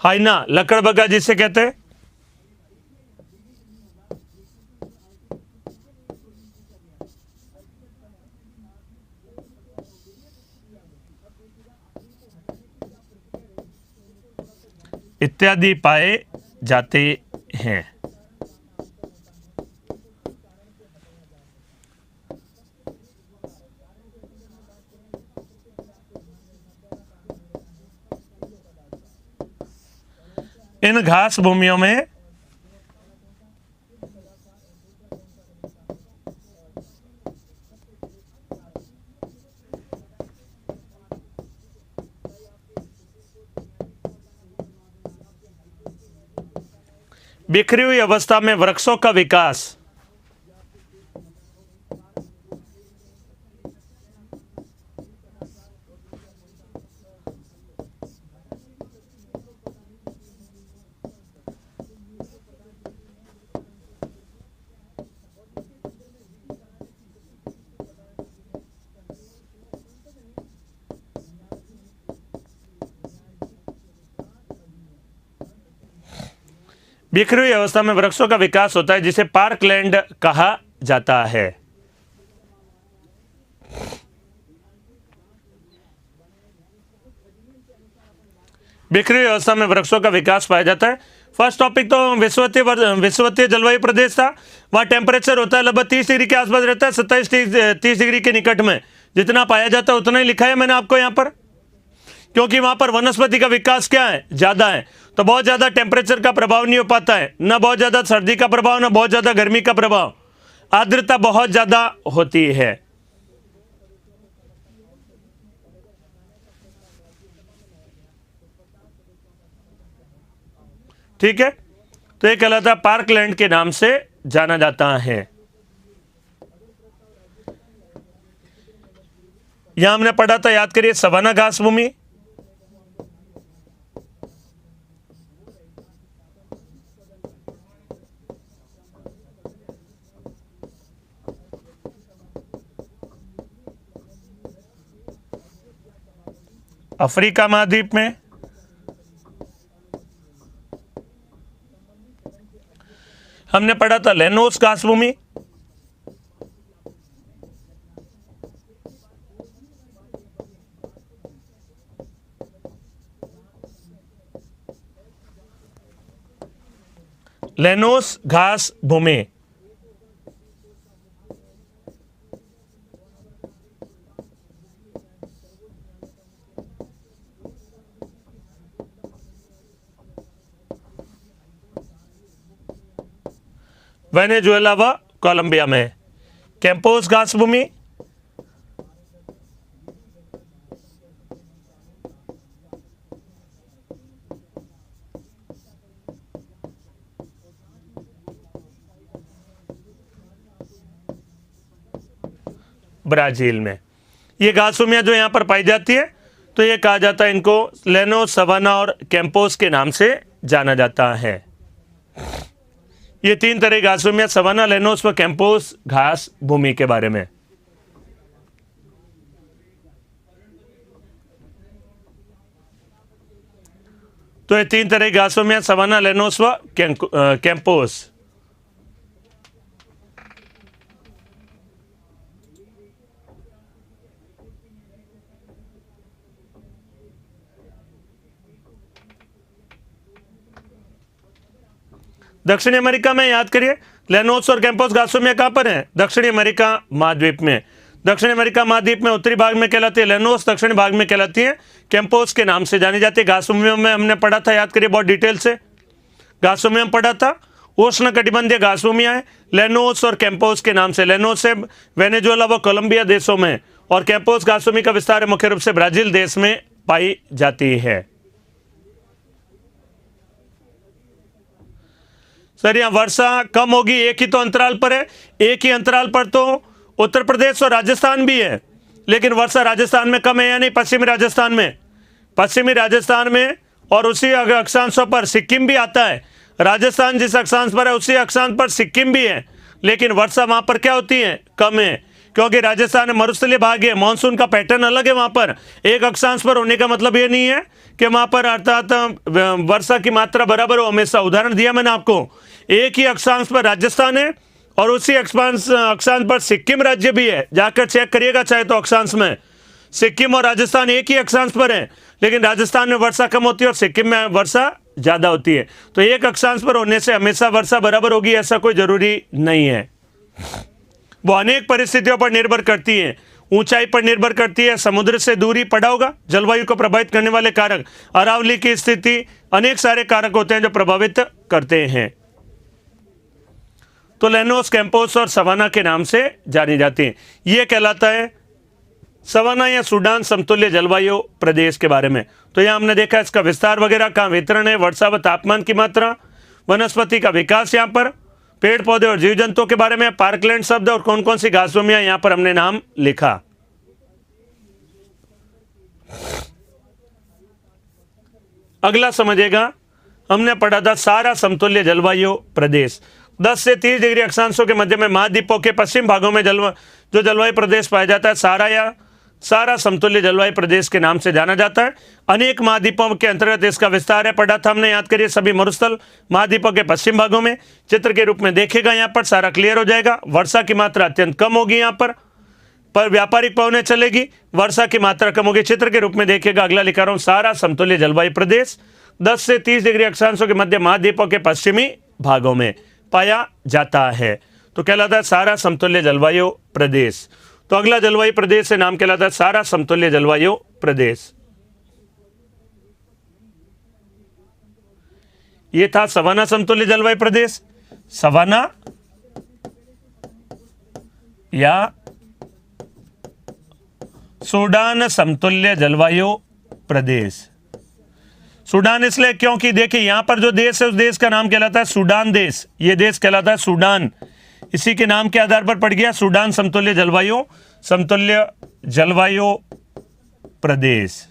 हाइना, लकड़बग्गा जिसे कहते हैं, इत्यादि पाए जाते हैं। इन घास भूमियों में बिखरी हुई अवस्था में वृक्षों का विकास। बिखरी हुई अवस्था में वृक्षों का विकास होता है जिसे पार्कलैंड कहा जाता है। बिखरी हुई अवस्था में वृक्षों का विकास पाया जाता है। फर्स्ट टॉपिक तो विषुवतीय जलवायु प्रदेश था। वहाँ टेम्परेचर होता है लगभग 30 डिग्री के आसपास रहता है, 27-30 डिग्री के निकट में जितना पाया जाता है उतना ही लिखा है मैंने आपको यहाँ पर, क्योंकि वहाँ पर वनस्पति का विकास क्या है, ज़्यादा है। तो बहुत ज़्यादा टेम्परेचर का प्रभाव नहीं हो पाता है, न बहुत ज़्यादा सर्दी का प्रभाव, न बहुत ज़्यादा गर्मी का प्रभाव। आर्द्रता बहुत ज़्यादा होती है। ठीक है, तो ये कहलाता है पार्कलैंड के नाम से जाना जाता है। यहां हमने पढ़ा था, याद करिए, सवाना घास भूमि, अफ्रीका महाद्वीप में हमने पढ़ा था लेनोस घास भूमि, लेनोस घास भूमि। वेनेजुएला व कोलंबिया में। कैंपोस घास भूमि, ब्राजील में। ये घास भूमियां जो यहां पर पाई जाती है तो ये कहा जाता है, इनको लेनो, सवाना और कैंपोस के नाम से जाना जाता है। ये तीन तरह की घास भूमियां, सवाना, लेनोस व कैंपोस घास भूमि के बारे में। तो ये तीन तरह की घास भूमियां, सवाना, लेनोस व कैंपोस। दक्षिणी अमेरिका में, याद करिए, लेनोस और कैंपोस घास भूमियां कहां पर हैं? दक्षिणी अमेरिका महाद्वीप में। दक्षिणी अमेरिका महाद्वीप में उत्तरी भाग में कहलाती है लेनोस, दक्षिणी भाग में कहलाती है कैंपोस के नाम से जानी जाती है। घास भूमियों में हमने पढ़ा था, याद करिए बहुत डिटेल से। घास भूमियों में पढ़ा था, उष्ण कटिबंधीय घास भूमियां हैं लेनोस और कैंपोस के नाम से। लेनोस है वेनेजुएला व कोलंबिया देशों में, और कैंपोस घास भूमि का विस्तार मुख्य रूप से ब्राजील देश में पाई जाती है। सर, यहाँ वर्षा कम होगी, एक ही तो अंतराल पर है। एक ही अंतराल पर तो उत्तर प्रदेश और राजस्थान भी है, लेकिन वर्षा राजस्थान में कम है या नहीं? पश्चिमी राजस्थान में, पश्चिमी राजस्थान में, और उसी अक्षांशों पर सिक्किम भी आता है। राजस्थान जिस अक्षांश पर है उसी अक्षांश पर सिक्किम भी है, लेकिन वर्षा वहां पर क्या होती है? कम है, क्योंकि राजस्थान में मरुस्थलीय भाग है, मानसून का पैटर्न अलग है। वहां पर एक अक्षांश पर होने का मतलब ये नहीं है कि वहां पर अर्थात वर्षा की मात्रा बराबर हो हमेशा। उदाहरण दिया मैंने आपको, एक ही अक्षांश पर राजस्थान है और उसी अक्षांश पर सिक्किम राज्य भी है। जाकर चेक करिएगा चाहे तो अक्षांश में। सिक्किम और राजस्थान एक ही अक्षांश पर है, लेकिन राजस्थान में वर्षा कम होती है और सिक्किम में वर्षा ज़्यादा होती है। तो एक अक्षांश पर होने से हमेशा वर्षा बराबर होगी ऐसा कोई ज़रूरी नहीं है। वो अनेक परिस्थितियों पर निर्भर करती है, ऊंचाई पर निर्भर करती है, समुद्र से दूरी, पड़ा होगा, जलवायु को प्रभावित करने वाले कारक, अरावली की स्थिति, अनेक सारे कारक होते हैं जो प्रभावित करते हैं। तो लेनोस, कैंपोस और सवाना के नाम से जानी जाती है। यह कहलाता है सवाना या सूडान समतुल्य जलवायु प्रदेश के बारे में। तो यहां हमने देखा इसका विस्तार वगैरह, कहाँ वितरण है, वर्षा व तापमान की मात्रा, वनस्पति का विकास यहाँ पर, पेड़ पौधे और जीव जंतुओं के बारे में, पार्कलैंड शब्द और कौन कौन सी घास भूमियां यहाँ पर हमने नाम लिखा। अगला समझिएगा, हमने पढ़ा था सारा समतुल्य जलवायु प्रदेश। 10 से 30 डिग्री अक्षांशों के मध्य में महाद्वीपों के पश्चिम भागों में जो जलवायु प्रदेश पाया जाता है सारा समतुल्य जलवायु प्रदेश के नाम से जाना जाता है। अनेक महाद्वीपों के अंतर्गत इसका विस्तार है, पढ़ा था हमने, याद करिए। सभी मरुस्थल महाद्वीपों के पश्चिम भागों में, चित्र के रूप में देखेगा यहाँ पर, सारा क्लियर हो जाएगा। वर्षा की मात्रा अत्यंत कम होगी यहाँ पर व्यापारिक पवनें चलेगी, वर्षा की मात्रा कम होगी, चित्र के रूप में देखिएगा। अगला लिखा रहा हूं, सारा समतुल्य जलवायु प्रदेश 10 से 30 डिग्री अक्षांशों के मध्य महाद्वीपों के पश्चिमी भागों में पाया जाता है, तो कहलाता है सारा समतुल्य जलवायु प्रदेश। तो अगला जलवायु प्रदेश से नाम कहलाता है सारा समतुल्य जलवायु प्रदेश। ये था सवाना समतुल्य जलवायु प्रदेश, सवाना या सूडान समतुल्य जलवायु प्रदेश। सूडान इसलिए क्योंकि देखिए यहां पर जो देश है उस देश का नाम कहलाता है सूडान देश। ये देश कहलाता है सूडान, इसी के नाम के आधार पर पड़ गया सूडान समतुल्य जलवायु प्रदेश।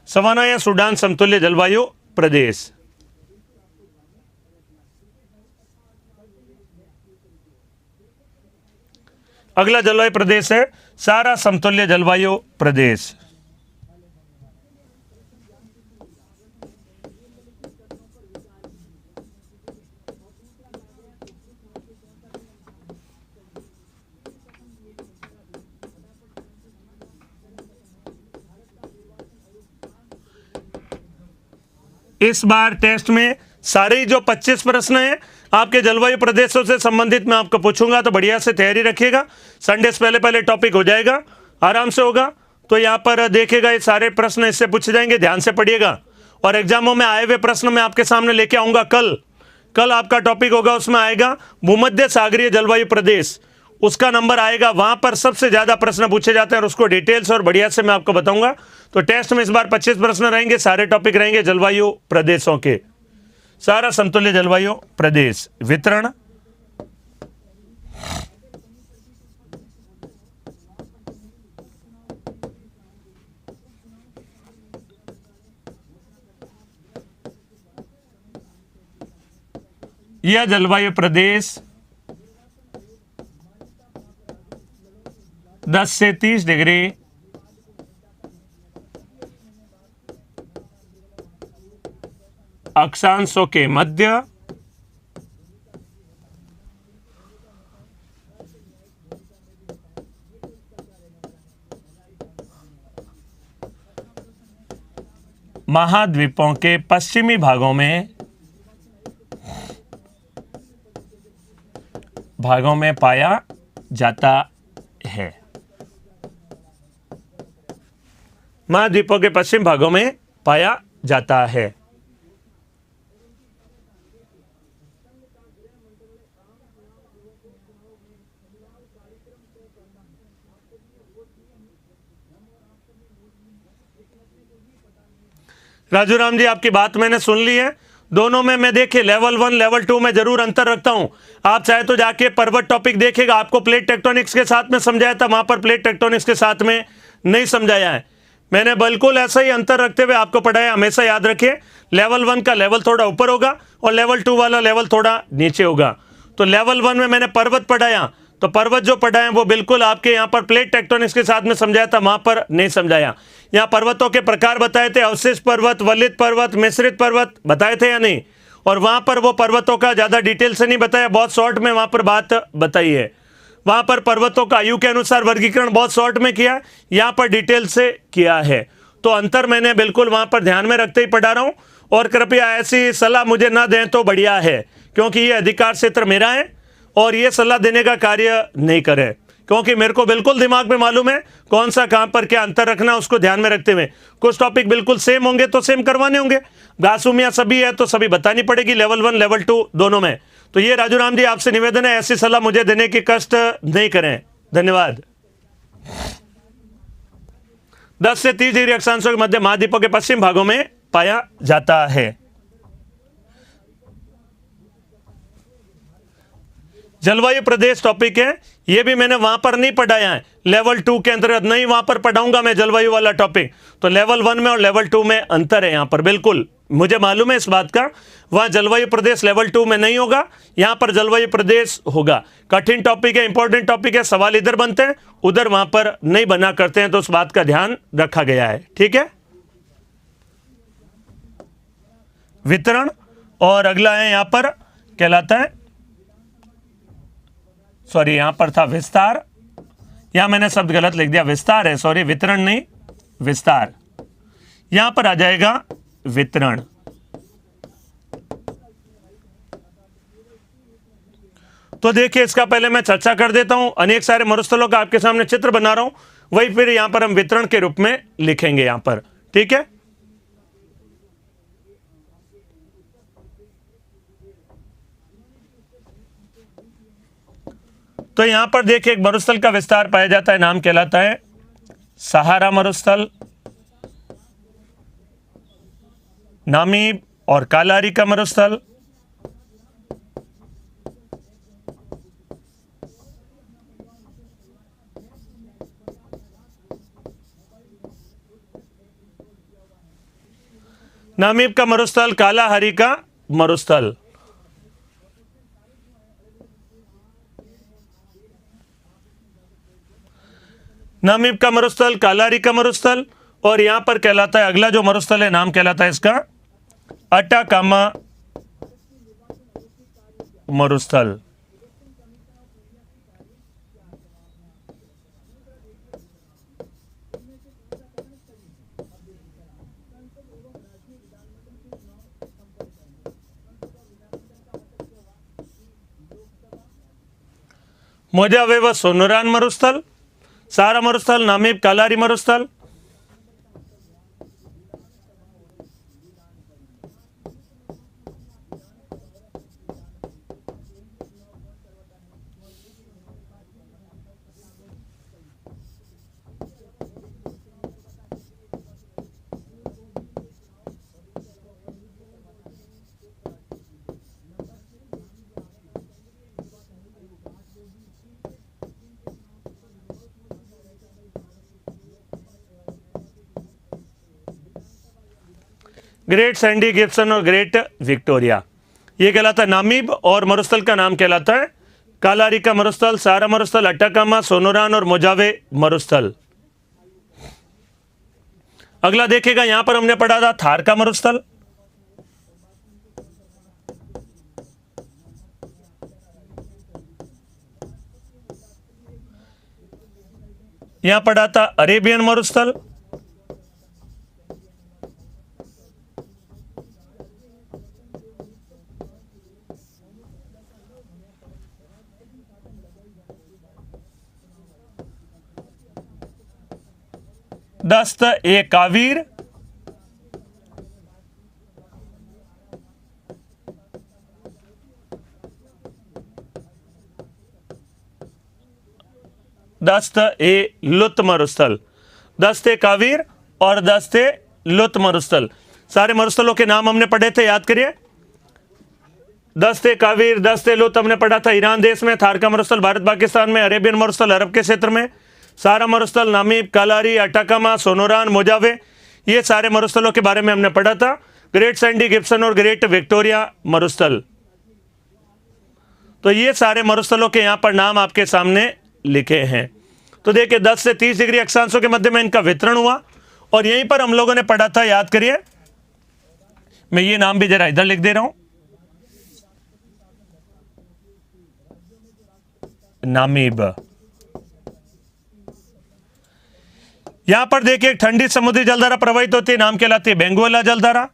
सवाना या सूडान समतुल्य जलवायु प्रदेश। अगला जलवायु प्रदेश है सारा समतुल्य जलवायु प्रदेश। इस बार टेस्ट में सारे जो 25 प्रश्न हैं आपके जलवायु प्रदेशों से संबंधित मैं आपको पूछूंगा, तो बढ़िया से तैयारी रखिएगा। संडे से पहले टॉपिक हो जाएगा, आराम से होगा। तो यहाँ पर देखिएगा ये सारे प्रश्न इससे पूछे जाएंगे, ध्यान से पढ़िएगा। और एग्जामों में आए हुए प्रश्न मैं आपके सामने लेके आऊंगा कल आपका टॉपिक होगा, उसमें आएगा भूमध्य सागरीय जलवायु प्रदेश, उसका नंबर आएगा। वहां पर सबसे ज्यादा प्रश्न पूछे जाते हैं और उसको डिटेल्स और बढ़िया से मैं आपको बताऊंगा। तो टेस्ट में इस बार 25 प्रश्न रहेंगे, सारे टॉपिक रहेंगे जलवायु प्रदेशों के। सारा समतुल्य जलवायु प्रदेश वितरण, यह जलवायु प्रदेश 10 से 30 डिग्री अक्षांशों के मध्य महाद्वीपों के पश्चिमी भागों में पाया जाता है। महाद्वीपों के पश्चिम भागों में पाया जाता है। राजू राम जी, आपकी बात मैंने सुन ली है। दोनों में मैं देखिए लेवल 1 लेवल 2 में जरूर अंतर रखता हूं। आप चाहे तो जाके पर्वत टॉपिक देखिएगा, आपको प्लेट टेक्टोनिक्स के साथ में समझाया था, वहां पर प्लेट टेक्टोनिक्स के साथ में नहीं समझाया है। मैंने बिल्कुल ऐसा ही अंतर रखते हुए आपको पढ़ाया। हमेशा याद रखिए लेवल 1 का लेवल थोड़ा ऊपर होगा और लेवल 2 वाला लेवल थोड़ा नीचे होगा। तो लेवल 1 में मैंने पर्वत पढ़ाया, तो पर्वत जो पढ़ाए वो बिल्कुल आपके यहाँ पर प्लेट टेक्टोनिक्स के साथ में समझाया था, वहां पर नहीं समझाया। यहाँ पर्वतों के प्रकार बताए थे, अवशिष्ट पर्वत, वलित पर्वत, मिश्रित पर्वत बताए थे या नहीं। और वहां पर वो पर्वतों का ज्यादा डिटेल से नहीं बताया, बहुत शॉर्ट में वहां पर बात बताई है। वहां पर पर्वतों का आयु के अनुसार वर्गीकरण बहुत शॉर्ट में किया, यहाँ पर डिटेल से किया है। तो अंतर मैंने बिल्कुल वहां पर ध्यान में रखते ही पढ़ा रहा हूं। और कृपया ऐसी सलाह मुझे ना दें तो बढ़िया है, क्योंकि ये अधिकार क्षेत्र मेरा है और ये सलाह देने का कार्य नहीं करें, क्योंकि मेरे को बिल्कुल दिमाग में मालूम है कौन सा कहां पर क्या अंतर रखना, उसको ध्यान में रखते हुए। कुछ टॉपिक बिल्कुल सेम होंगे तो सेम करवाने होंगे, घासुमियां सभी है तो सभी बतानी पड़ेगी, लेवल 1 लेवल 2 दोनों में। तो ये राजू राम जी आपसे निवेदन है, ऐसी सलाह मुझे देने की कष्ट नहीं करें। धन्यवाद। 10 से 30 डिग्री अक्षांशों के मध्य महाद्वीपों के पश्चिम भागों में पाया जाता है। जलवायु प्रदेश टॉपिक है, ये भी मैंने वहां पर नहीं पढ़ाया है, लेवल 2 के अंतर्गत नहीं, वहां पर पढ़ाऊंगा मैं जलवायु वाला टॉपिक। तो लेवल 1 में और लेवल 2 में अंतर है यहां पर, बिल्कुल मुझे मालूम है इस बात का। वहां जलवायु प्रदेश लेवल 2 में नहीं होगा, यहां पर जलवायु प्रदेश होगा। कठिन टॉपिक है, इंपॉर्टेंट टॉपिक है, सवाल इधर बनते हैं उधर वहां पर नहीं बना करते हैं, तो उस बात का ध्यान रखा गया है। ठीक है, वितरण। और अगला है यहां पर कहलाता है, सॉरी यहां पर था विस्तार, यहां मैंने शब्द गलत लिख दिया, विस्तार है, सॉरी वितरण नहीं विस्तार। यहां पर आ जाएगा वितरण। तो देखिए इसका पहले मैं चर्चा कर देता हूं, अनेक सारे मरुस्थलों का आपके सामने चित्र बना रहा हूं, वही फिर यहां पर हम वितरण के रूप में लिखेंगे यहां पर। ठीक है, तो यहां पर देखिए एक मरुस्थल का विस्तार पाया जाता है, नाम कहलाता है सहारा मरुस्थल, नामीब और कालारी का मरुस्थल, नामीब का मरुस्थल, कालाहारी का मरुस्थल। नामीब का मरुस्थल, कालारी का मरुस्थल, और यहां पर कहलाता है अगला जो मरुस्थल है, नाम कहलाता है इसका अटाकामा मरुस्थल। मोजावे व सोनोरान मरुस्थल, सारा मरुस्थल, नामीब, कालारी मरुस्थल। ग्रेट सैंडी गिब्सन और ग्रेट विक्टोरिया, ये कहलाता है नामीब, और मरुस्थल का नाम कहलाता है कालारी का मरुस्थल, सारा मरुस्थल, अटाकामा, सोनोरान और मोजावे मरुस्थल। अगला देखिएगा, यहां पर हमने पढ़ा था थार का मरुस्थल, यहां पढ़ा था अरेबियन मरुस्थल, दस्त ए कावीर, दस्त ए लुत मरुस्थल, दस्ते कावीर और दस्ते लुत मरुस्थल। सारे मरुस्थलों के नाम हमने पढ़े थे, याद करिए। दस्ते कावीर, दस्ते लुत हमने पढ़ा था ईरान देश में, थार का मरुस्थल भारत पाकिस्तान में, अरेबियन मरुस्थल अरब के क्षेत्र में, सारा मरुस्थल, नामीब, कालारी, अटाकामा, सोनोरान, मोजावे, ये सारे मरुस्थलों के बारे में हमने पढ़ा था। ग्रेट सैंडी गिब्सन और ग्रेट विक्टोरिया मरुस्थल, तो ये सारे मरुस्थलों के यहां पर नाम आपके सामने लिखे हैं। तो देखिए 10 से 30 डिग्री अक्षांशों के मध्य में इनका वितरण हुआ, और यहीं पर हम लोगों ने पढ़ा था, याद करिए, मैं ये नाम भी जरा इधर लिख दे रहा हूं, नामीब। यहां पर देखिए एक ठंडी समुद्री जलधारा प्रवाहित होती है, नाम कहलाती है बेंगुएला जलधारा।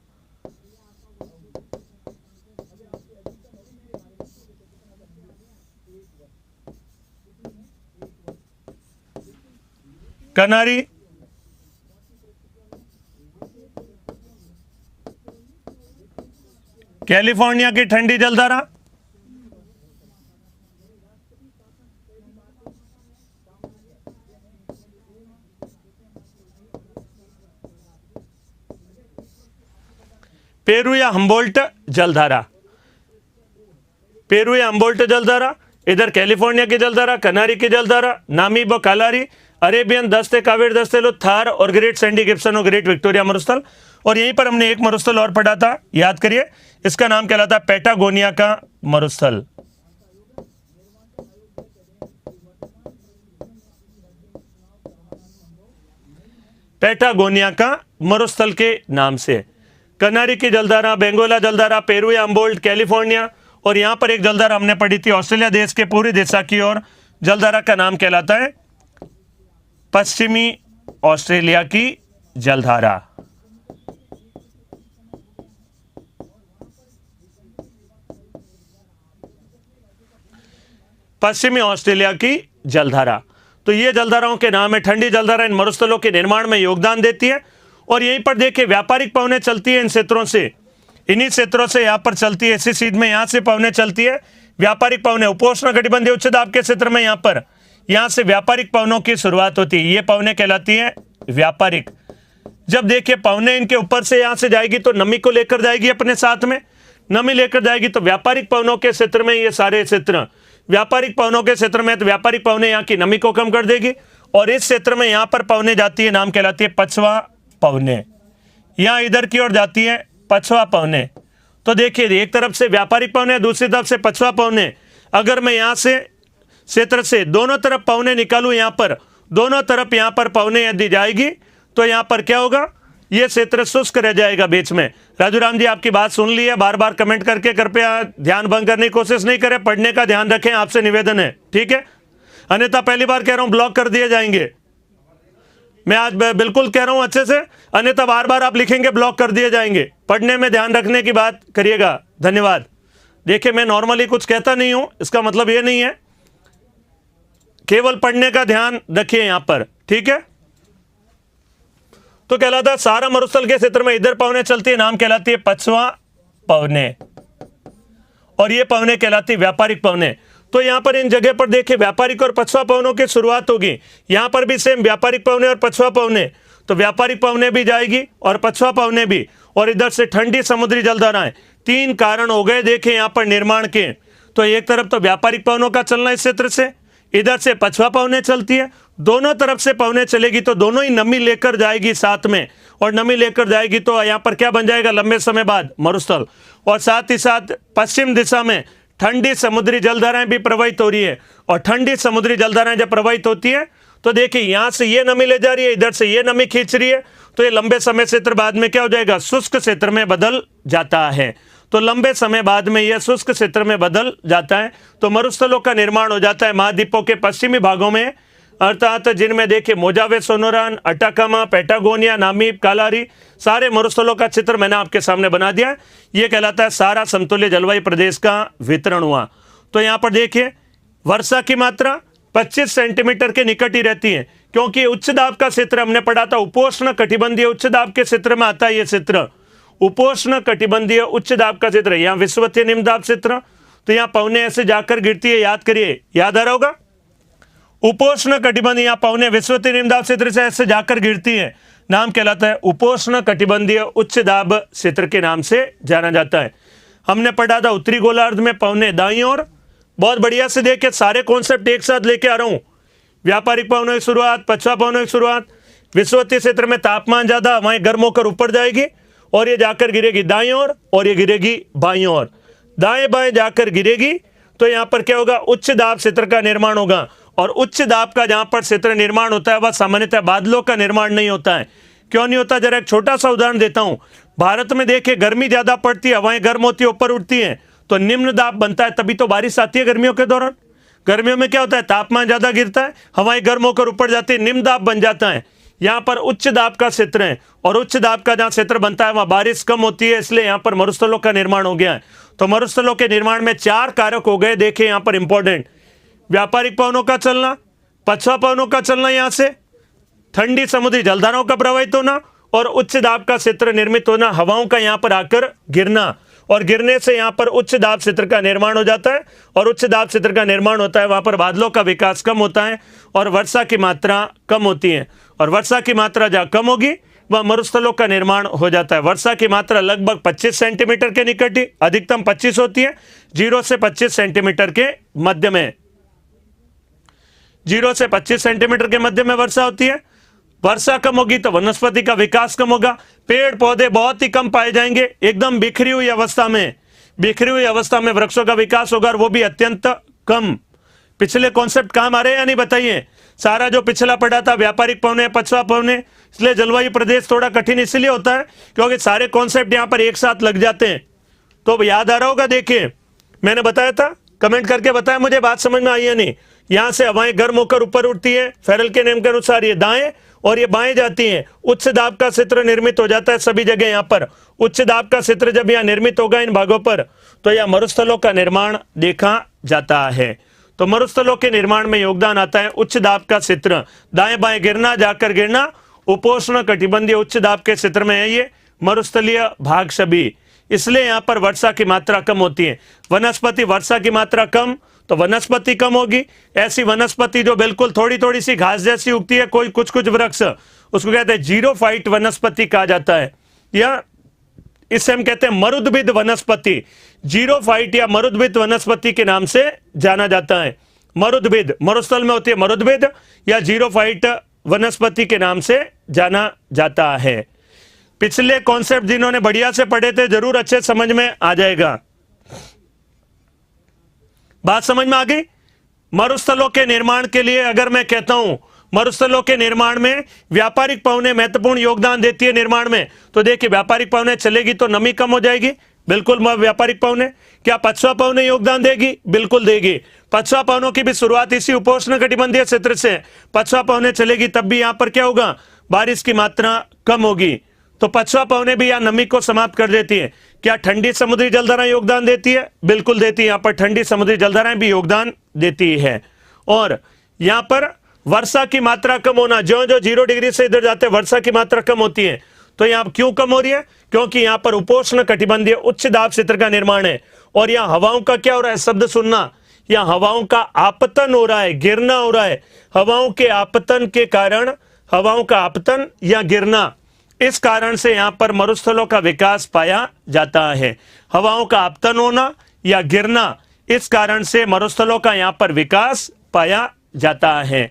कनारी, कैलिफोर्निया की ठंडी जलधारा, पेरू या हम्बोल्ट जलधारा, पेरू या हम्बोल्ट जलधारा, इधर कैलिफोर्निया की जलधारा, कनारी की जलधारा, नामीब और कालारी, अरेबियन दस्ते, कावेर दस्ते, लो थार और ग्रेट सैंडी गिब्सन और ग्रेट विक्टोरिया मरुस्थल। और यहीं पर हमने एक मरुस्थल और पढ़ा था, याद करिए, इसका नाम कहलाता है पैटागोनिया का मरुस्थल। पैटागोनिया का मरुस्थल के नाम से। कनारी की जलधारा, बेंगोला जलधारा, पेरू या हम्बोल्ट, कैलिफोर्निया, और यहां पर एक जलधारा हमने पढ़ी थी ऑस्ट्रेलिया देश के पूरी दिशा की ओर, जलधारा का नाम कहलाता है पश्चिमी ऑस्ट्रेलिया की जलधारा। पश्चिमी ऑस्ट्रेलिया की जलधारा। तो ये जलधाराओं के नाम है। ठंडी जलधारा इन मरुस्थलों के निर्माण में योगदान देती है। और यहीं पर देखिए व्यापारिक पवनें चलती है इन क्षेत्रों से, इन्हीं क्षेत्रों से यहाँ पर चलती है, इसी सीध में यहाँ से पवनें चलती है। व्यापारिक पवनें उपोष्ण कटिबंधीय उच्च दाब के क्षेत्र में यहाँ से व्यापारिक पवनों की शुरुआत होती है। ये पवनें कहलाती हैं व्यापारिक। जब देखिए पवनें इनके ऊपर से यहाँ से जाएगी तो नमी को लेकर जाएगी अपने साथ में, नमी लेकर जाएगी तो व्यापारिक पवनों के क्षेत्र में ये सारे क्षेत्र व्यापारिक पवनों के क्षेत्र में, तो व्यापारिक पवनें यहाँ की नमी को कम कर देगी। और इस क्षेत्र में यहाँ पर पवनें जाती है, नाम कहलाती है पछवा पवनें। यहाँ इधर की ओर जाती है पछवा पवनें। तो देखिए एक तरफ से व्यापारिक पवनें, दूसरी तरफ से पछवा पवनें। अगर मैं यहाँ से क्षेत्र से दोनों तरफ पवनें निकालूं, यहाँ पर दोनों तरफ यहाँ पर पवनें यदि जाएगी तो यहाँ पर क्या होगा, ये क्षेत्र शुष्क रह जाएगा बीच में। राजू राम जी आपकी बात सुन ली है, बार बार कमेंट करके कृपया ध्यान भंग करने की कोशिश नहीं करें, पढ़ने का ध्यान रखें, आपसे निवेदन है, ठीक है। अन्यथा पहली बार कह रहा हूं ब्लॉक कर दिए जाएंगे। मैं आज बिल्कुल कह रहा हूं अच्छे से, अन्यथा बार बार आप लिखेंगे ब्लॉक कर दिए जाएंगे। पढ़ने में ध्यान रखने की बात करिएगा। धन्यवाद। देखिए मैं नॉर्मली कुछ कहता नहीं हूं, इसका मतलब ये नहीं है, केवल पढ़ने का ध्यान रखिए यहां पर, ठीक है। तो कहलाता है सारा मरुस्थल के क्षेत्र में इधर पवनें चलती है, नाम कहलाती है पछवा पवनें, और ये पवनें कहलाती है व्यापारिक पवनें। तो यहां पर इन जगह पर देखिए व्यापारिक और पछवा पवनों की शुरुआत होगी। यहां पर भी सेम व्यापारिक पवनें और पछवा पवनें, तो व्यापारिक पवनें भी जाएगी और पछवा पवनें भी, और इधर से ठंडी समुद्री जलधाराएं। तीन कारण हो गए देखें यहां पर निर्माण के। तो एक तरफ तो व्यापारिक पवनों का चलना इस क्षेत्र से, इधर से पछवा पवनें चलती है, दोनों तरफ से पवनें चलेगी तो दोनों ही नमी लेकर जाएगी साथ में, और नमी लेकर जाएगी तो यहाँ पर क्या बन जाएगा लंबे समय बाद मरुस्थल। और साथ ही साथ पश्चिम दिशा में ठंडी समुद्री जलधाराएं भी प्रवाहित हो रही है, और ठंडी समुद्री जलधाराएं जब प्रवाहित होती है तो देखिए यहाँ से ये नमी ले जा रही है, इधर से ये नमी खींच रही है, तो ये लंबे समय क्षेत्र बाद में क्या हो जाएगा, शुष्क क्षेत्र में बदल जाता है। तो लंबे समय बाद में यह शुष्क क्षेत्र में बदल जाता है, तो मरुस्थलों का निर्माण हो जाता है महाद्वीपों के पश्चिमी भागों में, अर्थात जिनमें देखिए मोजावे सोनोरान, अटाकामा, पैटागोनिया, नामीब, कालारी, सारे मरुस्थलों का चित्र मैंने आपके सामने बना दिया। ये कहलाता है सारा समतुल्य जलवायु प्रदेश का वितरण हुआ। तो यहाँ पर देखिए वर्षा की मात्रा 25 सेंटीमीटर के निकट ही रहती है, क्योंकि उच्च दाब का क्षेत्र हमने पढ़ा था उपोष्ण कटिबंधीय उच्च दाब के क्षेत्र में आता है। ये क्षेत्र उपोष्ण कटिबंधीय उच्च दाब का क्षेत्र, यहाँ विषुवतीय निम्न दाब क्षेत्र, तो यहाँ पवनें ऐसे जाकर गिरती है, याद करिए, याद आ रहा होगा। उपोष्ण कटिबंधीय, यहाँ पवनें विषुवतीय निम्न दाब क्षेत्र से ऐसे जाकर गिरती है, नाम कहलाता है उपोष्ण कटिबंधीय उच्च दाब क्षेत्र के नाम से जाना जाता है। हमने पढ़ा था उत्तरी गोलार्ध में पवनें दाईं ओर। बहुत बढ़िया से देखिए सारे कॉन्सेप्ट एक साथ लेके आ रहा हूँ। व्यापारिक पवनों की शुरुआत, पछवा पवनों की शुरुआत, विषुवतीय क्षेत्र में तापमान ज्यादा, वहीं गर्म होकर ऊपर जाएगी और ये जाकर गिरेगी दाईं ओर और ये गिरेगी बाईं ओर, दाएं बाएं जाकर गिरेगी। तो यहाँ पर क्या होगा, उच्च दाब क्षेत्र का निर्माण होगा। और उच्च दाब का जहां पर क्षेत्र निर्माण होता है वह सामान्यतः बादलों का निर्माण नहीं होता है। क्यों नहीं होता, जरा एक छोटा सा उदाहरण देता हूं। भारत में देखिए गर्मी ज्यादा पड़ती है, हवाएं गर्म होती है, ऊपर उठती हैं, तो निम्न दाब बनता है, तभी तो बारिश आती है गर्मियों के दौरान। गर्मियों में क्या होता है, तापमान ज्यादा गिरता है, हवाएं गर्म होकर ऊपर जाती है, निम्न दाब बन जाता है। यहाँ पर उच्च दाब का क्षेत्र है, और उच्च दाब का जहाँ क्षेत्र बनता है वहाँ बारिश कम होती है, इसलिए यहाँ पर मरुस्थलों का निर्माण हो गया है। तो मरुस्थलों के निर्माण में 4 कारक हो गए, देखिए यहाँ पर इंपॉर्टेंट। व्यापारिक पवनों का चलना, पछवा पवनों का चलना, यहाँ से ठंडी समुद्री जलधाराओं का प्रवाहित होना, और उच्च दाब का क्षेत्र निर्मित होना, हवाओं का यहाँ पर आकर गिरना, और गिरने से यहाँ पर उच्च दाब क्षेत्र का निर्माण हो जाता है। और उच्च दाब क्षेत्र का निर्माण होता है, वहाँ पर बादलों का विकास कम होता है और वर्षा की मात्रा कम होती है। और वर्षा की मात्रा जहाँ कम होगी, वह मरुस्थलों का निर्माण हो जाता है। वर्षा की मात्रा लगभग 25 सेंटीमीटर के निकट ही, अधिकतम 25 होती है। 0 से 25 सेंटीमीटर के मध्य में 0 से 25 सेंटीमीटर के मध्य में वर्षा होती है। वर्षा कम होगी तो वनस्पति का विकास कम होगा, पेड़ पौधे बहुत ही कम पाए जाएंगे। एकदम बिखरी हुई अवस्था में वृक्षों का विकास होगा, और वो भी अत्यंत कम। पिछले कॉन्सेप्ट काम आ रहे हैं या नहीं बताइए? सारा जो पिछला पढ़ा था व्यापारिक पवने, पछवा पवने, इसलिए जलवायु प्रदेश थोड़ा कठिन इसलिए होता है क्योंकि सारे कॉन्सेप्ट यहां पर एक साथ लग जाते हैं। तो याद आ रहा होगा, देखिए मैंने बताया था, कमेंट करके बताया मुझे बात समझ में आई है नहीं। यहां से हवाएं गर्म होकर ऊपर उठती है, फेरल के नियम के अनुसार ये दाएं और ये बाएं जाती हैं। उच्च दाब का क्षेत्र निर्मित हो जाता है सभी जगह। यहां पर उच्च दाब का क्षेत्र जब यहां निर्मित होगा इन भागों पर, तो यह मरुस्थलों का निर्माण देखा जाता है। तो मरुस्थलों के निर्माण में योगदान आता है उच्च दाब का क्षेत्र, दाएं बाएं गिरना, जाकर गिरना। उपोष्ण कटिबंधीय उच्च दाब के क्षेत्र में है ये मरुस्थलीय भाग सभी, इसलिए यहां पर वर्षा की मात्रा कम होती है। वनस्पति, वर्षा की मात्रा कम तो वनस्पति कम होगी। ऐसी वनस्पति जो बिल्कुल थोड़ी थोड़ी सी घास जैसी उगती है, कोई कुछ कुछ वृक्ष, उसको कहते हैं जीरोफाइट वनस्पति कहा जाता है, या इसे हम कहते हैं मरुद्भिद वनस्पति। जीरोफाइट या मरुद्भिद वनस्पति के नाम से जाना जाता है। मरुद्भिद, मरुस्थल में होती है मरुद्भिद, या जीरोफाइट वनस्पति के नाम से जाना जाता है। पिछले कॉन्सेप्ट जिन्होंने बढ़िया से पढ़े थे जरूर अच्छे समझ में आ जाएगा। बात समझ में आ गई? मरुस्थलों के निर्माण के लिए अगर मैं कहता हूं मरुस्थलों के निर्माण में व्यापारिक पवने महत्वपूर्ण योगदान देती है निर्माण में, तो देखिए व्यापारिक पवने चलेगी तो नमी कम हो जाएगी, बिल्कुल व्यापारिक पवने। क्या पछवा पवने योगदान देगी? बिल्कुल देगी। पछवा पवनों की भी शुरुआत इसी उपोष्ण कटिबंधीय क्षेत्र से। पछवा पवने चलेगी तब भी यहां पर क्या होगा? बारिश की मात्रा कम होगी। तो पछवा पवने भी यहाँ नमी को समाप्त कर देती है। क्या ठंडी समुद्री जलधाराएं योगदान देती है? बिल्कुल देती है। यहाँ पर ठंडी समुद्री जलधाराएं भी योगदान देती है। और यहाँ पर वर्षा की मात्रा कम होना, जो जो 0 डिग्री से इधर जाते हैं वर्षा की मात्रा कम होती है। तो यहाँ क्यों कम हो रही है? क्योंकि यहाँ पर उपोष्ण कटिबंधीय उच्च दाब क्षेत्र का निर्माण है, और यहाँ हवाओं का क्या हो रहा है? शब्द सुनना, यहाँ हवाओं का आपतन हो रहा है, गिरना हो रहा है। हवाओं के आपतन के कारण, हवाओं का आपतन या गिरना, इस कारण से यहां पर मरुस्थलों का विकास पाया जाता है। हवाओं का आपतन होना या गिरना, इस कारण से मरुस्थलों का यहां पर विकास पाया जाता है।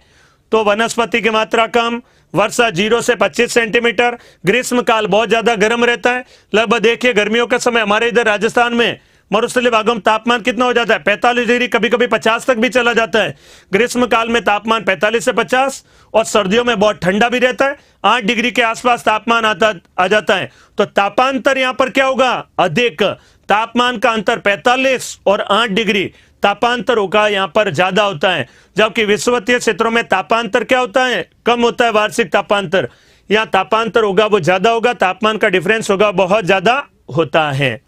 तो वनस्पति की मात्रा कम, वर्षा 0 से 25 सेंटीमीटर, ग्रीष्म काल बहुत ज्यादा गर्म रहता है। लगभग देखिए गर्मियों का समय हमारे इधर राजस्थान में मरुस्थलीय भागों में तापमान कितना हो जाता है? 45 डिग्री, कभी कभी 50 तक भी चला जाता है। ग्रीष्म काल में तापमान 45 से 50, और सर्दियों में बहुत ठंडा भी रहता है, 8 डिग्री के आसपास तापमान आ जाता है। तो तापांतर यहाँ पर क्या होगा? अधिक। तापमान का अंतर 45 और 8 डिग्री तापांतर होगा यहाँ पर ज्यादा होता है, जबकि विषुवतीय क्षेत्रों में तापांतर क्या होता है? कम होता है। वार्षिक तापांतर, यहाँ तापांतर होगा वो ज्यादा होगा, तापमान का डिफरेंस होगा बहुत ज्यादा होता है।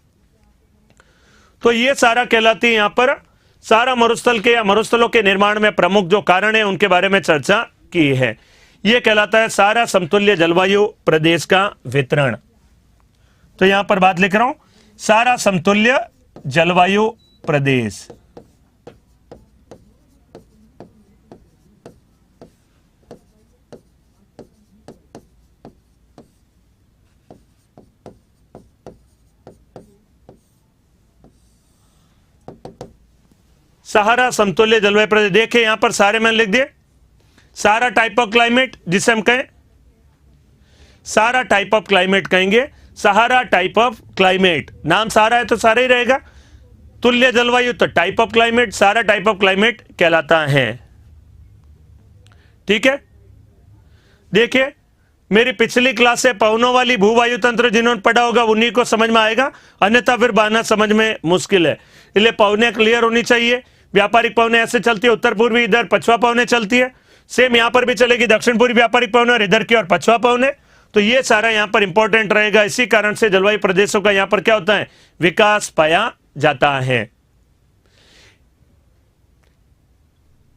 तो ये सारा कहलाती है यहाँ पर सारा मरुस्थल के या मरुस्थलों के निर्माण में प्रमुख जो कारण है उनके बारे में चर्चा की है। ये कहलाता है सारा समतुल्य जलवायु प्रदेश का वितरण। तो यहां पर बात लिख रहा हूं, सारा समतुल्य जलवायु प्रदेश। सहारा समतुल्य जलवायु प्रदेश। देखिए यहां पर सारे मैंने लिख दिए, सारा टाइप ऑफ क्लाइमेट, जिसे हम कहें सारा टाइप ऑफ क्लाइमेट कहेंगे, सहारा टाइप ऑफ क्लाइमेट। नाम सारा है तो सारा ही रहेगा। तुल्य जलवायु तो टाइप ऑफ क्लाइमेट, सारा टाइप ऑफ क्लाइमेट कहलाता है। ठीक है, देखिए मेरी पिछली क्लास से पवनों वाली भूवायु तंत्र जिन्होंने पढ़ा होगा उन्हीं को समझ में आएगा, अन्यथा फिर बहाना समझ में मुश्किल है। इसलिए पवने क्लियर होनी चाहिए। व्यापारिक पवने ऐसे चलती है, उत्तर पूर्वी इधर पछवा पवने चलती है, सेम यहां पर भी चलेगी दक्षिण पूर्वी व्यापारिक पवने और इधर की और पछवा पवने। तो ये सारा यहां पर इंपॉर्टेंट रहेगा। इसी कारण से जलवायु प्रदेशों का यहां पर क्या होता है? विकास पाया जाता है।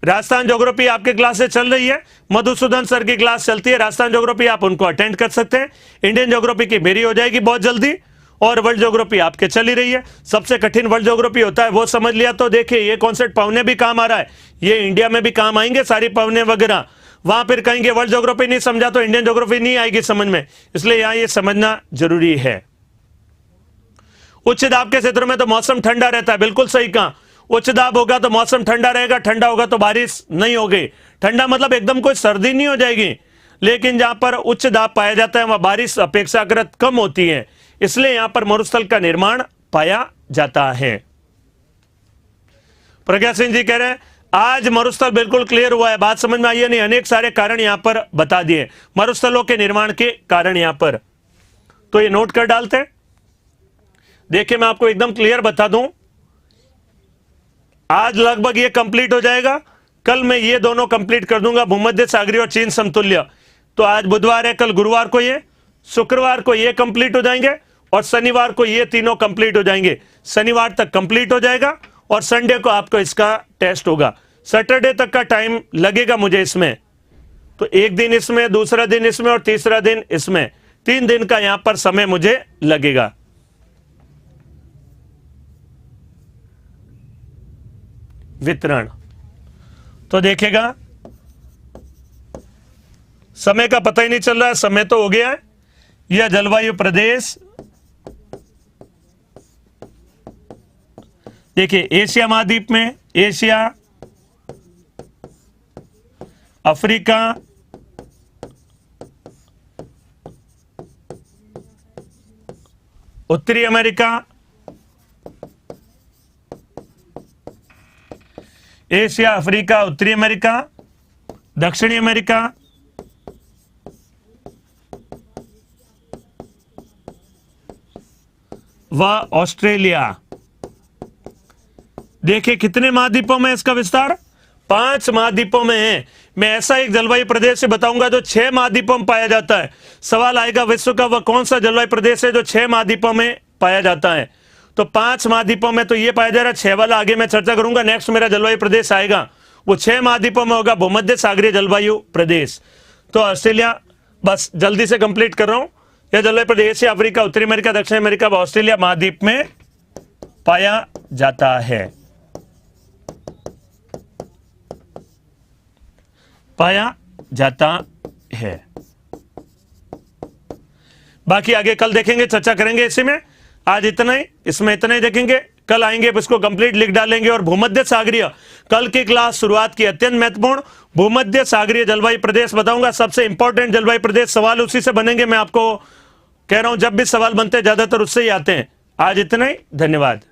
राजस्थान ज्योग्राफी आपके क्लास से चल रही है, मधुसूदन सर की क्लास चलती है राजस्थान ज्योग्राफी, आप उनको अटेंड कर सकते हैं। इंडियन ज्योग्राफी की मेरी हो जाएगी बहुत जल्दी, और वर्ल्ड ज्योग्राफी आपके चल ही रही है। सबसे कठिन वर्ल्ड ज्योग्राफी होता है, वो समझ लिया तो देखिए ये कॉन्सेप्ट पवने भी काम आ रहा है, ये इंडिया में भी काम आएंगे सारी पवने वगैरह। वहां फिर कहेंगे वर्ल्ड ज्योग्राफी नहीं समझा तो इंडियन ज्योग्राफी नहीं आएगी समझ में, इसलिए यहां ये समझना जरूरी है। उच्च दाब के क्षेत्रों में तो मौसम ठंडा रहता है, बिल्कुल सही कहा। उच्च दाब होगा तो मौसम ठंडा रहेगा, ठंडा होगा तो बारिश नहीं होगी। ठंडा मतलब एकदम कोई सर्दी नहीं हो जाएगी, लेकिन जहां पर उच्च दाब पाया जाता है वहां बारिश अपेक्षाकृत कम होती है, इसलिए यहां पर मरुस्थल का निर्माण पाया जाता है। प्रज्ञा सिंह जी कह रहे हैं आज मरुस्थल बिल्कुल क्लियर हुआ है, बात समझ में आई है नहीं? अनेक सारे कारण यहां पर बता दिए मरुस्थलों के निर्माण के कारण यहां पर, तो ये नोट कर डालते हैं। देखिए मैं आपको एकदम क्लियर बता दूं, आज लगभग ये कंप्लीट हो जाएगा, कल मैं ये दोनों कंप्लीट कर दूंगा, भूमध्य सागरीय और चीन समतुल्य। तो आज बुधवार है, कल गुरुवार को ये, शुक्रवार को ये कंप्लीट हो जाएंगे और शनिवार को ये तीनों कंप्लीट हो जाएंगे। शनिवार तक कंप्लीट हो जाएगा और संडे को आपको इसका टेस्ट होगा। सैटरडे तक का टाइम लगेगा मुझे इसमें, तो एक दिन इसमें, दूसरा दिन इसमें और तीसरा दिन इसमें, 3 दिन का यहां पर समय मुझे लगेगा। वितरण तो देखेगा समय का पता ही नहीं चल रहा है, समय तो हो गया है। यह जलवायु प्रदेश देखिए एशिया महाद्वीप में एशिया, अफ्रीका, उत्तरी अमेरिका, एशिया, अफ्रीका, उत्तरी अमेरिका, दक्षिणी अमेरिका, व ऑस्ट्रेलिया। देखिए कितने महाद्वीपों में इसका विस्तार? 5 महाद्वीपों में है। मैं ऐसा एक जलवायु प्रदेश से बताऊंगा जो 6 महाद्वीपों में पाया जाता है। सवाल आएगा विश्व का वह कौन सा जलवायु प्रदेश है जो 6 महाद्वीपों में पाया जाता है? तो 5 महाद्वीपों में तो ये पाया जा रहा है, 6 वाला आगे मैं चर्चा करूंगा। नेक्स्ट मेरा जलवायु प्रदेश आएगा वो 6 महाद्वीपों में होगा, भूमध्य सागरीय जलवायु प्रदेश। तो ऑस्ट्रेलिया बस जल्दी से कंप्लीट कर रहा हूं। यह जलवायु प्रदेश एशिया, अफ्रीका, उत्तरी अमेरिका, दक्षिण अमेरिका व ऑस्ट्रेलिया महाद्वीप में पाया जाता है, पाया जाता है। बाकी आगे कल देखेंगे, चर्चा करेंगे इसी में। आज इतना ही, इसमें इतना ही देखेंगे, कल आएंगे इसको कंप्लीट लिख डालेंगे। और भूमध्य सागरीय कल की क्लास शुरुआत की अत्यंत महत्वपूर्ण भूमध्य सागरीय जलवायु प्रदेश बताऊंगा, सबसे इंपॉर्टेंट जलवायु प्रदेश। सवाल उसी से बनेंगे, मैं आपको कह रहा हूं, जब भी सवाल बनते हैं ज्यादातर उससे ही आते हैं। आज इतना ही, धन्यवाद।